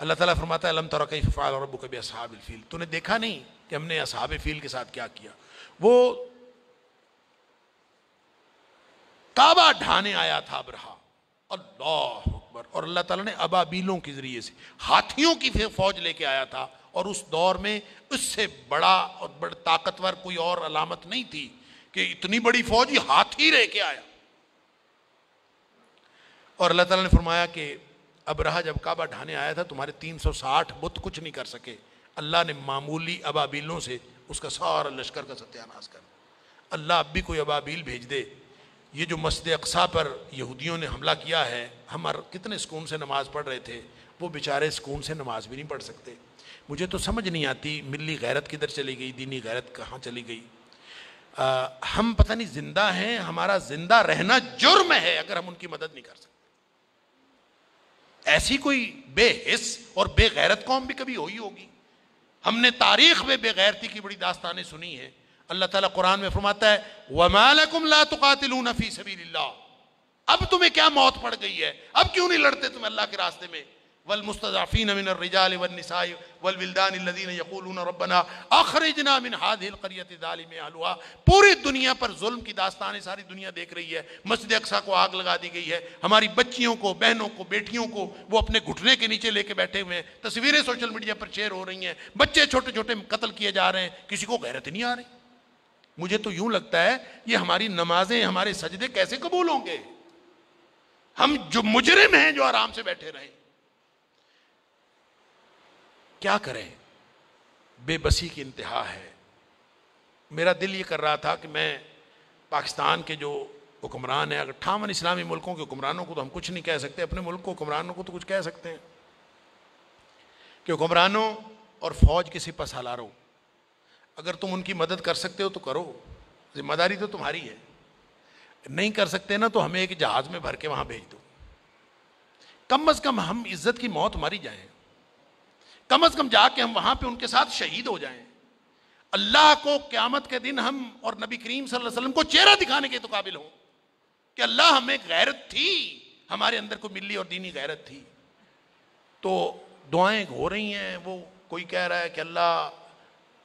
اللہ تعالیٰ فرماتا ہے الم تر کیف فعل ربک باصحاب الفیل، تو نے دیکھا نہیں کہ ہم نے اصحاب فیل کے ساتھ کیا کیا؟ وہ کعبہ ڈھانے آیا تھا ابرہہ، اللہ اکبر، اور اللہ تعالیٰ نے ابابیلوں کے ذریعے سے ہاتھیوں کی فوج لے کے آیا تھا، اور اس دور میں اس سے بڑا اور بڑا طاقتور کوئی اور علامت نہیں تھی کہ اتنی بڑی فوج یہ ہاتھی لے کے آیا۔ اور اللہ تعالیٰ نے فرمایا کہ ابرہہ جب کعبہ ڈھانے آیا تھا تمہارے 360 بت کچھ نہیں کر سکے، اللہ نے معمولی ابابیلوں سے اس کا سارا لشکر کا ستیہ ناش کر۔ اللہ اب بھی کوئی ابابیل بھیج دے۔ یہ جو مسجد اقصیٰ پر یہودیوں نے حملہ کیا ہے، ہم کتنے سکون سے نماز پڑھ رہے تھے، وہ بیچارے سکون سے نماز بھی نہیں پڑھ سکتے۔ مجھے تو سمجھ نہیں آتی ملی غیرت کدھر چلی گئی، دینی غیرت کہاں چلی گئی۔ ہم پتہ نہیں زندہ ہیں، ہمارا زندہ رہنا جرم ہے اگر ہم ان کی مدد نہیں کر سکتے۔ ایسی کوئی بے حس اور بے غیرت قوم بھی کبھی ہوئی ہوگی؟ ہم نے تاریخ میں بے غیرتی کی بڑی داستانیں سنی ہیں۔ اللہ تعالیٰ قرآن میں فرماتا ہے وَمَا لَكُمْ لَا تُقَاتِلُونَ فِي سَبِيلِ اللَّهِ، اب تمہیں کیا موت پڑ گئی ہے؟ اب کیوں نہیں لڑتے تم اللہ کے راستے میں؟ وَالْمُسْتَضْعَفِينَ مِنَ الرِّجَالِ وَالنِّسَاءِ وَالْوِلْدَانِ الَّذِينَ يَقُولُونَ رَبَّنَا أَخْرِجْنَا مِنْ هَذِهِ الْقَرْيَةِ الظَّالِمِ أَهْلُهَا۔ پوری دنیا پر ظلم کی داستانیں ساری دنیا دیکھ رہی ہے۔ مسجد اقصیٰ کو آگ لگا دی گئی ہے، ہماری بچیوں کو، بہنوں کو، بیٹیوں کو وہ اپنے گھٹنے کے نیچے لے کے بیٹھے ہوئے ہیں، تصویریں سوشل میڈیا پر شیئر ہو رہی ہیں، بچے چھوٹے چھوٹے قتل کیے جا رہے ہیں، کسی کو غیرت نہیں آ رہی۔ مجھے تو یوں لگتا ہے یہ ہماری نمازیں، ہمارے سجدے کیسے قبول ہوں گے؟ ہم جو مجرم ہیں جو آرام سے بیٹھے رہیں، کیا کریں؟ بے بسی کی انتہا ہے۔ میرا دل یہ کر رہا تھا کہ میں پاکستان کے جو حکمران ہیں، اگر 58 اسلامی ملکوں کے حکمرانوں کو تو ہم کچھ نہیں کہہ سکتے، اپنے ملک کو حکمرانوں کو تو کچھ کہہ سکتے ہیں کہ حکمرانوں اور فوج کے سپہ سالاروں، اگر تم ان کی مدد کر سکتے ہو تو کرو، ذمہ داری تو تمہاری ہے۔ نہیں کر سکتے نا تو ہمیں ایک جہاز میں بھر کے وہاں بھیج دو، کم از کم ہم عزت کی موت ماری جائیں، کم از کم جا کے ہم وہاں پہ ان کے ساتھ شہید ہو جائیں، اللہ کو قیامت کے دن ہم اور نبی کریم صلی اللہ علیہ وسلم کو چہرہ دکھانے کے تو قابل ہوں کہ اللہ ہمیں غیرت تھی، ہمارے اندر کوئی ملی اور دینی غیرت تھی۔ تو دعائیں ہو رہی ہیں، وہ کوئی کہہ رہا ہے کہ اللہ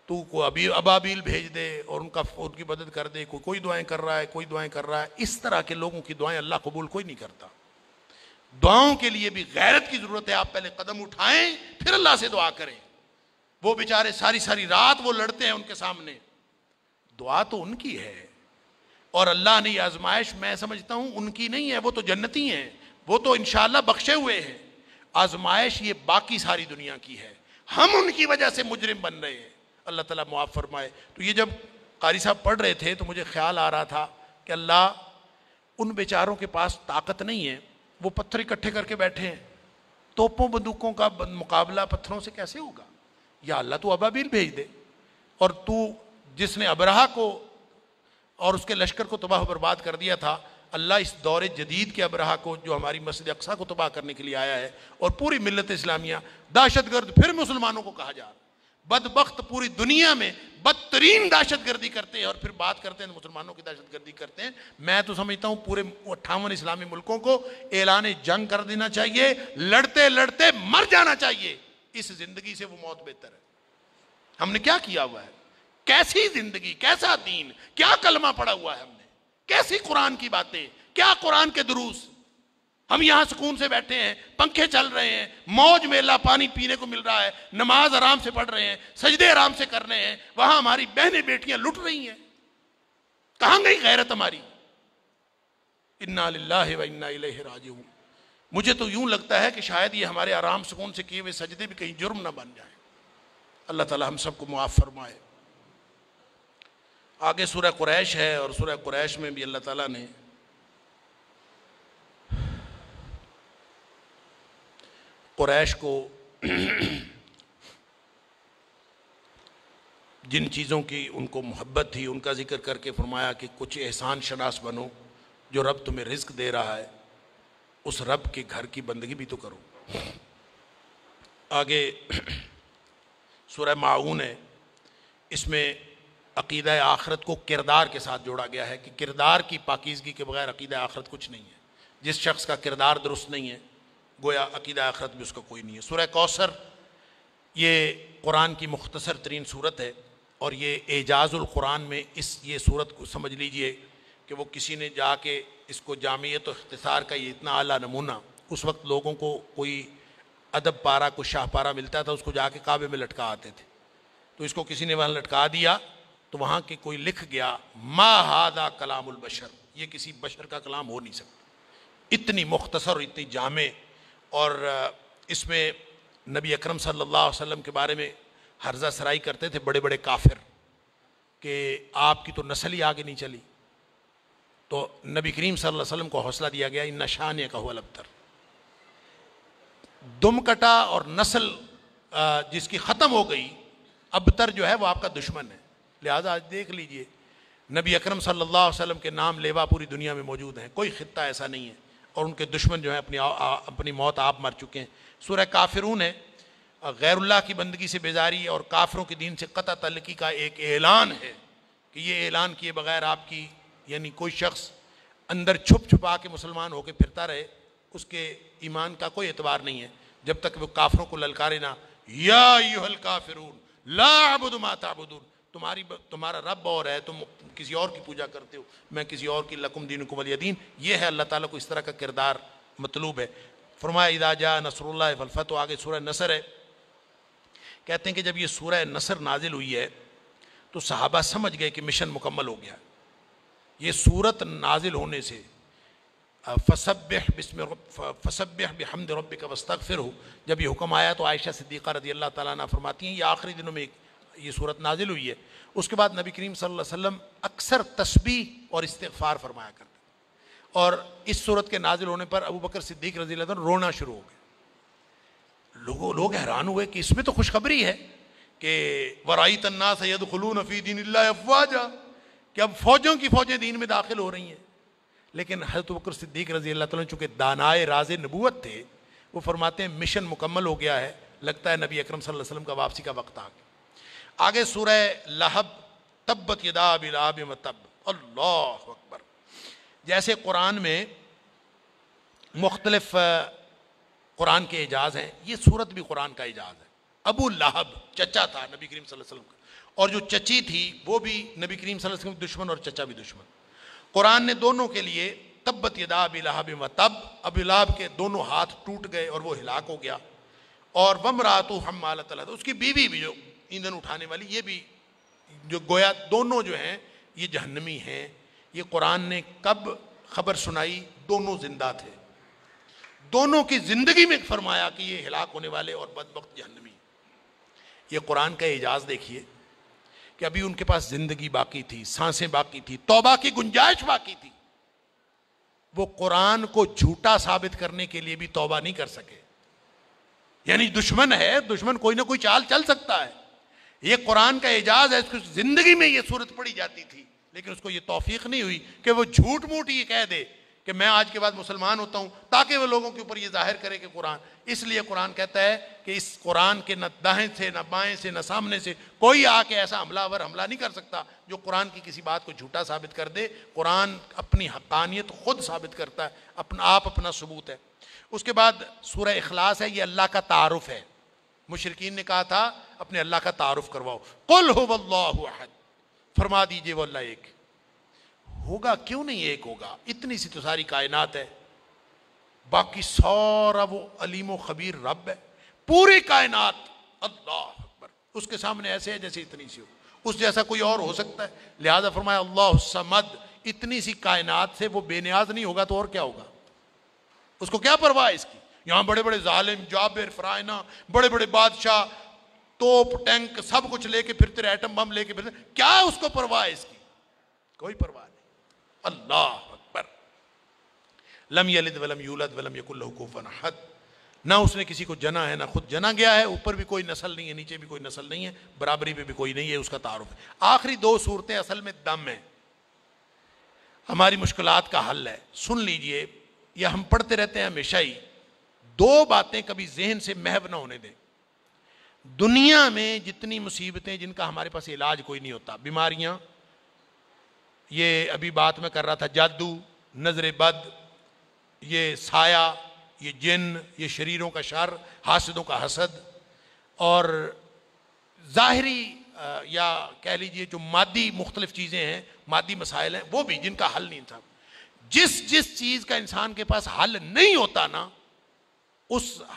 تو کو ابابیل بھیج دے اور ان کی مدد کر دے، کوئی دعائیں کر رہا ہے، کوئی دعائیں کر رہا ہے۔ اس طرح کے لوگوں کی دعائیں اللہ قبول کوئی نہیں کرتا۔ دعاؤں کے لیے بھی غیرت کی ضرورت ہے، آپ پہلے قدم اٹھائیں پھر اللہ سے دعا کریں۔ وہ بیچارے ساری ساری رات وہ لڑتے ہیں ان کے سامنے، دعا تو ان کی ہے، اور اللہ نے یہ آزمائش میں سمجھتا ہوں ان کی نہیں ہے، وہ تو جنتی ہیں، وہ تو انشاءاللہ بخشے ہوئے ہیں۔ آزمائش یہ باقی ساری دنیا کی ہے، ہم ان کی وجہ سے مجرم بن رہے ہیں، اللہ تعالیٰ معاف فرمائے۔ تو یہ جب قاری صاحب پڑھ رہے تھے تو مجھے خیال آ رہا تھا کہ اللہ ان بیچاروں کے پاس طاقت نہیں ہے، وہ پتھر اکٹھے کر کے بیٹھے ہیں، توپوں بندوقوں کا مقابلہ پتھروں سے کیسے ہوگا؟ یا اللہ تو ابابیل بھیج دے، اور تو جس نے ابرہہ کو اور اس کے لشکر کو تباہ و برباد کر دیا تھا، اللہ اس دور جدید کے ابرہہ کو جو ہماری مسجد اقصیٰ کو تباہ کرنے کے لیے آیا ہے اور پوری ملت اسلامیہ دہشت گرد پھر مسلمانوں کو کہا جا رہا ہے. بدبخت پوری دنیا میں بدترین دہشت گردی کرتے ہیں اور پھر بات کرتے ہیں مسلمانوں کی دہشت گردی کرتے ہیں. میں تو سمجھتا ہوں پورے 58 اسلامی ملکوں کو اعلان جنگ کر دینا چاہیے, لڑتے لڑتے مر جانا چاہیے. اس زندگی سے وہ موت بہتر ہے. ہم نے کیا کیا ہوا ہے؟ کیسی زندگی, کیسا دین, کیا کلمہ پڑھا ہوا ہے ہم نے, کیسی قرآن کی باتیں, کیا قرآن کے دروس. ہم یہاں سکون سے بیٹھے ہیں, پنکھے چل رہے ہیں, موج میلہ پانی پینے کو مل رہا ہے, نماز آرام سے پڑھ رہے ہیں, سجدے آرام سے کر رہے ہیں, وہاں ہماری بہنیں بیٹیاں لٹ رہی ہیں. کہاں گئی غیرت ہماری؟ انا للہ و انا الیہ راجعون. مجھے تو یوں لگتا ہے کہ شاید یہ ہمارے آرام سکون سے کیے ہوئے سجدے بھی کہیں جرم نہ بن جائیں. اللہ تعالی ہم سب کو معاف فرمائے. آگے سورہ قریش ہے, اور سورہ قریش میں بھی اللہ تعالیٰ نے قریش کو جن چیزوں کی ان کو محبت تھی ان کا ذکر کر کے فرمایا کہ کچھ احسان شناس بنو, جو رب تمہیں رزق دے رہا ہے اس رب کے گھر کی بندگی بھی تو کرو. آگے سورہ ماعون ہے, اس میں عقیدہ آخرت کو کردار کے ساتھ جوڑا گیا ہے کہ کردار کی پاکیزگی کے بغیر عقیدہ آخرت کچھ نہیں ہے. جس شخص کا کردار درست نہیں ہے گویا عقیدہ آخرت بھی اس کا کوئی نہیں ہے. سورہ کوثر یہ قرآن کی مختصر ترین صورت ہے, اور یہ اعجاز القرآن میں یہ صورت کو سمجھ لیجئے کہ وہ کسی نے جا کے اس کو جامعیت و اختصار کا یہ اتنا اعلیٰ نمونہ, اس وقت لوگوں کو کوئی ادب پارا کوئی شاہ پارا ملتا تھا, اس کو جا کے کعبے میں لٹکا آتے تھے, تو اس کو کسی نے وہاں لٹکا دیا تو وہاں کے کوئی لکھ گیا ما ھذا کلام البشر, یہ کسی بشر کا کلام ہو نہیں سکتا. اتنی مختصر اور اتنی جامع, اور اس میں نبی اکرم صلی اللہ علیہ وسلم کے بارے میں ہرزہ سرائی کرتے تھے بڑے بڑے کافر کہ آپ کی تو نسل ہی آگے نہیں چلی. تو نبی کریم صلی اللہ علیہ وسلم کو حوصلہ دیا گیا ان شانئک ھو الابتر. دم کٹا اور نسل جس کی ختم ہو گئی, ابتر جو ہے وہ آپ کا دشمن ہے. لہٰذا آج دیکھ لیجئے نبی اکرم صلی اللہ علیہ وسلم کے نام لیوا پوری دنیا میں موجود ہیں, کوئی خطہ ایسا نہیں ہے, اور ان کے دشمن جو ہیں اپنی موت آپ مر چکے ہیں. سورہ کافرون ہے, غیر اللہ کی بندگی سے بیزاری اور کافروں کے دین سے قطع تعلقی کا ایک اعلان ہے کہ یہ اعلان کیے بغیر آپ کی یعنی کوئی شخص اندر چھپ چھپا کے مسلمان ہو کے پھرتا رہے, اس کے ایمان کا کوئی اعتبار نہیں ہے جب تک وہ کافروں کو للکارے نہ یا ایھا الکافرون لا اعبد ما تعبدون, تمہارا رب اور ہے, تم کسی اور کی پوجا کرتے ہو, میں کسی اور کی, لکم دینکم ولی دین. یہ ہے اللہ تعالیٰ کو اس طرح کا کردار مطلوب ہے. فرمایا اذا جاء نصر اللہ والفتح. آگے سورہ نصر ہے, کہتے ہیں کہ جب یہ سورہ نصر نازل ہوئی ہے تو صحابہ سمجھ گئے کہ مشن مکمل ہو گیا. یہ سورت نازل ہونے سے فسبح بحمد ربک واستغفرہ, جب یہ حکم آیا تو عائشہ صدیقہ رضی اللہ تعالیٰ عنہ فرماتی ہیں یہ آخری دنوں میں یہ صورت نازل ہوئی ہے. اس کے بعد نبی کریم صلی اللہ علیہ وسلم اکثر تسبیح اور استغفار فرمایا کرتے, اور اس صورت کے نازل ہونے پر ابو بکر صدیق رضی اللہ عنہ رونا شروع ہو گئے. لوگ حیران ہوئے کہ اس میں تو خوشخبری ہے کہ وَرَأَيْتَ النَّاسَ يَدْخُلُونَ فِي دِينِ اللَّهِ أَفْوَاجًا, کہ اب فوجوں کی فوجیں دین میں داخل ہو رہی ہیں. لیکن حضرت ابو بکر صدیق رضی اللہ تعالیٰ چونکہ دانائے راز نبوت تھے, وہ فرماتے ہیں مشن مکمل ہو گیا ہے, لگتا ہے نبی اکرم صلی اللہ علیہ وسلم کا واپسی کا وقت آ گیا. آگے سورہ لہب تبت یدا ابی لہب وتب. اللہ اکبر. جیسے قرآن میں مختلف قرآن کے اعجاز ہیں, یہ سورت بھی قرآن کا اعجاز ہے. ابو لہب چچا تھا نبی کریم صلی اللہ علیہ وسلم کا, اور جو چچی تھی وہ بھی نبی کریم صلی اللہ علیہ وسلم کے دشمن اور چچا بھی دشمن. قرآن نے دونوں کے لیے تبت یدا ابی لہب وتب, ابی لہب کے دونوں ہاتھ ٹوٹ گئے اور وہ ہلاک ہو گیا, اور وامرأتہ حمالۃ الحطب, اس کی بیوی بھی جو ایندھن اٹھانے والی, یہ بھی جو گویا دونوں جو ہیں یہ جہنمی ہیں. یہ قرآن نے کب خبر سنائی؟ دونوں زندہ تھے, دونوں کی زندگی میں فرمایا کہ یہ ہلاک ہونے والے اور بدبخت جہنمی. یہ قرآن کا اعجاز دیکھیے کہ ابھی ان کے پاس زندگی باقی تھی, سانسیں باقی تھی, توبہ کی گنجائش باقی تھی. وہ قرآن کو جھوٹا ثابت کرنے کے لیے بھی توبہ نہیں کر سکے. یعنی دشمن ہے, دشمن کوئی نہ کوئی چال چل سکتا ہے. یہ قرآن کا اعجاز ہے, اس کی زندگی میں یہ صورت پڑھی جاتی تھی, لیکن اس کو یہ توفیق نہیں ہوئی کہ وہ جھوٹ موٹ یہ کہہ دے کہ میں آج کے بعد مسلمان ہوتا ہوں تاکہ وہ لوگوں کے اوپر یہ ظاہر کرے کہ قرآن. اس لیے قرآن کہتا ہے کہ اس قرآن کے نہ دائیں سے نہ بائیں سے نہ سامنے سے کوئی آ کے ایسا حملہ نہیں کر سکتا جو قرآن کی کسی بات کو جھوٹا ثابت کر دے. قرآن اپنی حقانیت خود ثابت کرتا ہے، اپنا ثبوت ہے. اس کے بعد سورہ اخلاص ہے، یہ اللہ کا تعارف ہے. مشرکین نے کہا تھا اپنے اللہ کا تعارف کرواؤ. قل هو اللہ احد، فرما دیجئے وہ اللہ ایک. ہوگا کیوں نہیں ایک ہوگا؟ اتنی سی تو ساری کائنات ہے، باقی سارا وہ علیم و خبیر رب ہے. پوری کائنات اللہ اکبر اس کے سامنے ایسے ہے جیسے اتنی سی ہو، اس جیسا کوئی اور ہو سکتا ہے؟ لہذا فرمایا اللہ الصمد، اتنی سی کائنات سے وہ بے نیاز نہیں ہوگا تو اور کیا ہوگا؟ اس کو کیا پرواہ ہے اس کی؟ یہاں بڑے بڑے ظالم جابر فرائنہ، بڑے بڑے بادشاہ، توپ ٹینک سب کچھ لے کے پھرتے رہے، ایٹم بم لے کے پھرتے، کیا اس کو پرواہ ہے اس کی؟ کوئی پرواہ نہیں. اللہ اکبر. لم یلد ولم یولد ولم یکن لہ کفوا احد، نہ اس نے کسی کو جنا ہے نہ خود جنا گیا ہے. اوپر بھی کوئی نسل نہیں ہے، نیچے بھی کوئی نسل نہیں ہے، برابری پہ بھی کوئی نہیں ہے، اس کا تعارف ہے. آخری دو صورتیں اصل میں دم ہیں، ہماری مشکلات کا حل ہے. سن لیجئے، یہ ہم پڑھتے رہتے ہیں ہمیشہ ہی. دو باتیں کبھی ذہن سے محو نہ ہونے دیں. دنیا میں جتنی مصیبتیں جن کا ہمارے پاس علاج کوئی نہیں ہوتا، بیماریاں، یہ ابھی بات میں کر رہا تھا، جادو، نظر بد، یہ سایہ، یہ جن، یہ شریروں کا شر، حاسدوں کا حسد، اور ظاہری یا کہہ لیجئے جو مادی مختلف چیزیں ہیں، مادی مسائل ہیں، وہ بھی جن کا حل نہیں تھا. جس چیز کا انسان کے پاس حل نہیں ہوتا نا،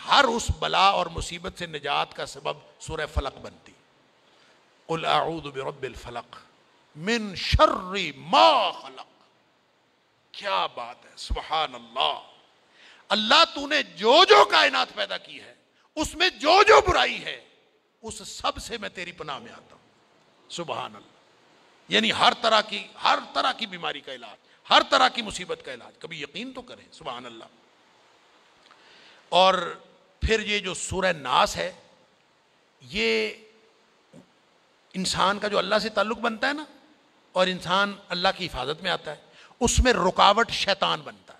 ہر اس بلا اور مصیبت سے نجات کا سبب سورہ فلق بنتی. قل اعوذ برب الفلق من شر ما خلق. کیا بات ہے، سبحان اللہ. اللہ تو نے جو کائنات پیدا کی ہے اس میں جو برائی ہے اس سب سے میں تیری پناہ میں آتا ہوں. سبحان اللہ. یعنی ہر طرح کی بیماری کا علاج، ہر طرح کی مصیبت کا علاج. کبھی یقین تو کریں. سبحان اللہ. اور پھر یہ جو سورہ ناس ہے، یہ انسان کا جو اللہ سے تعلق بنتا ہے نا، اور انسان اللہ کی حفاظت میں آتا ہے، اس میں رکاوٹ شیطان بنتا ہے.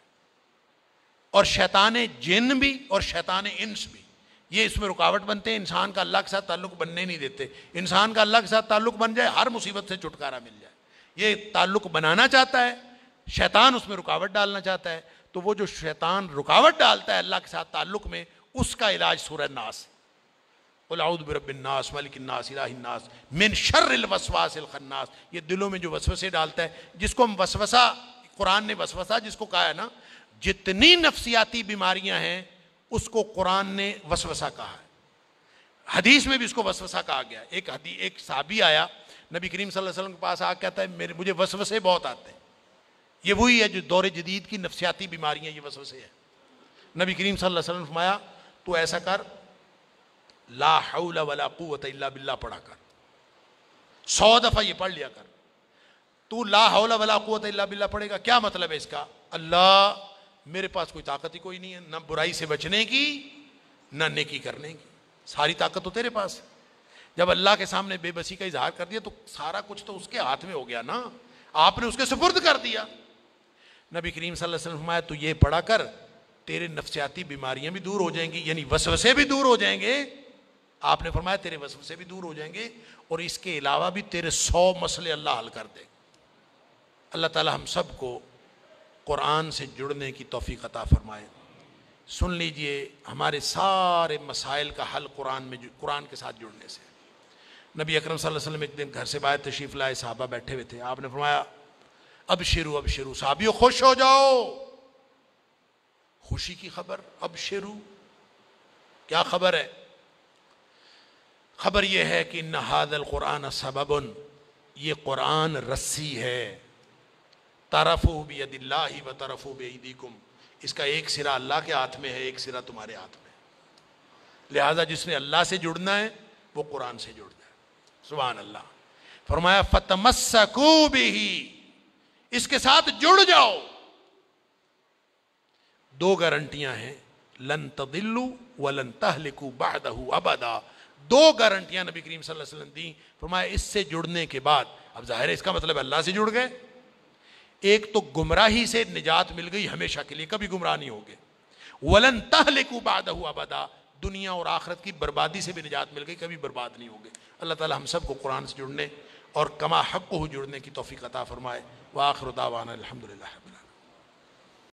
اور شیطان جن بھی اور شیطان انس بھی، یہ اس میں رکاوٹ بنتے ہیں، انسان کا اللہ کے ساتھ تعلق بننے نہیں دیتے. انسان کا اللہ کے ساتھ تعلق بن جائے، ہر مصیبت سے چھٹکارا مل جائے. یہ تعلق بنانا چاہتا ہے، شیطان اس میں رکاوٹ ڈالنا چاہتا ہے. تو وہ جو شیطان رکاوٹ ڈالتا ہے اللہ کے ساتھ تعلق میں، اس کا علاج سورہ ناس. قل اعوذ برب الناس ملک الناس الہ الناس من شر الوسواس الخناس. یہ دلوں میں جو وسوسے ڈالتا ہے، جس کو ہم وسوسہ، قرآن نے وسوسہ جس کو کہا ہے نا، جتنی نفسیاتی بیماریاں ہیں اس کو قرآن نے وسوسہ کہا ہے. حدیث میں بھی اس کو وسوسہ کہا گیا. ایک صحابی آیا نبی کریم صلی اللہ علیہ وسلم کے پاس، آ کے کہتا ہے مجھے وسوسے بہت آتے ہیں. یہ وہی ہے جو دور جدید کی نفسیاتی بیماریاں، یہ وسوسے ہیں. نبی کریم صلی اللہ علیہ وسلم نے فرمایا تو ایسا کر، لا حول ولا قوت الا باللہ پڑھا کر، 100 دفعہ یہ پڑھ لیا کر. تو لا حول ولا قوت الا باللہ پڑھے گا، کیا مطلب ہے اس کا؟ اللہ، میرے پاس کوئی طاقت ہی کوئی نہیں ہے، نہ برائی سے بچنے کی نہ نیکی کرنے کی. ساری طاقت تو تیرے پاس ہے. جب اللہ کے سامنے بے بسی کا اظہار کر دیا تو سارا کچھ تو اس کے ہاتھ میں ہو گیا نا، آپ نے اس کے سپرد کر دیا. نبی کریم صلی اللہ علیہ وسلم فرمایا تو یہ پڑھا کر، تیرے نفسیاتی بیماریاں بھی دور ہو جائیں گی، یعنی وسوسے بھی دور ہو جائیں گے. آپ نے فرمایا تیرے وسوسے بھی دور ہو جائیں گے، اور اس کے علاوہ بھی تیرے 100 مسئلے اللہ حل کر دے. اللہ تعالی ہم سب کو قرآن سے جڑنے کی توفیق عطا فرمائے. سن لیجئے، ہمارے سارے مسائل کا حل قرآن کے ساتھ جڑنے سے. نبی اکرم صلی اللہ علیہ وسلم ایک دن گھر سے باہر تشریف لائے، صحابہ بیٹھے ہوئے تھے. آپ نے فرمایا ابشروا ابشروا، صحابیوں خوش ہو جاؤ. خوشی کی خبر، ابشروا، کیا خبر ہے؟ خبر یہ ہے کہ ان ھذا القرآن سبب، یہ قرآن رسی ہے، طرفہ بید اللہ و طرفہ بایدیکم، اس کا ایک سرا اللہ کے ہاتھ میں ہے، ایک سرا تمہارے ہاتھ میں ہے. لہذا جس نے اللہ سے جڑنا ہے وہ قرآن سے جڑنا ہے. سبحان اللہ. فرمایا فتمسکوا بہ، اس کے ساتھ جڑ جاؤ. 2 گارنٹیاں ہیں، لن تضلوا ولن تہلکوا بعدہ ابدا. 2 گارنٹیاں نبی کریم صلی اللہ علیہ وسلم دی. فرمایا اس سے جڑنے کے بعد، اب ظاہر ہے اس کا مطلب اللہ سے جڑ گئے، ایک تو گمراہی سے نجات مل گئی ہمیشہ کے لیے، کبھی گمراہ نہیں ہوگے، وَلَن تَهْلِكُوا بَعْدَهُ أَبَدًا، دنیا اور آخرت کی بربادی سے بھی نجات مل گئی، کبھی برباد نہیں ہوگے۔ اللہ تعالی ہم سب کو قرآن سے جڑنے اور کما حقہ جڑنے کی توفیق عطا فرمائے۔ وآخر دعوانا الحمدللہ۔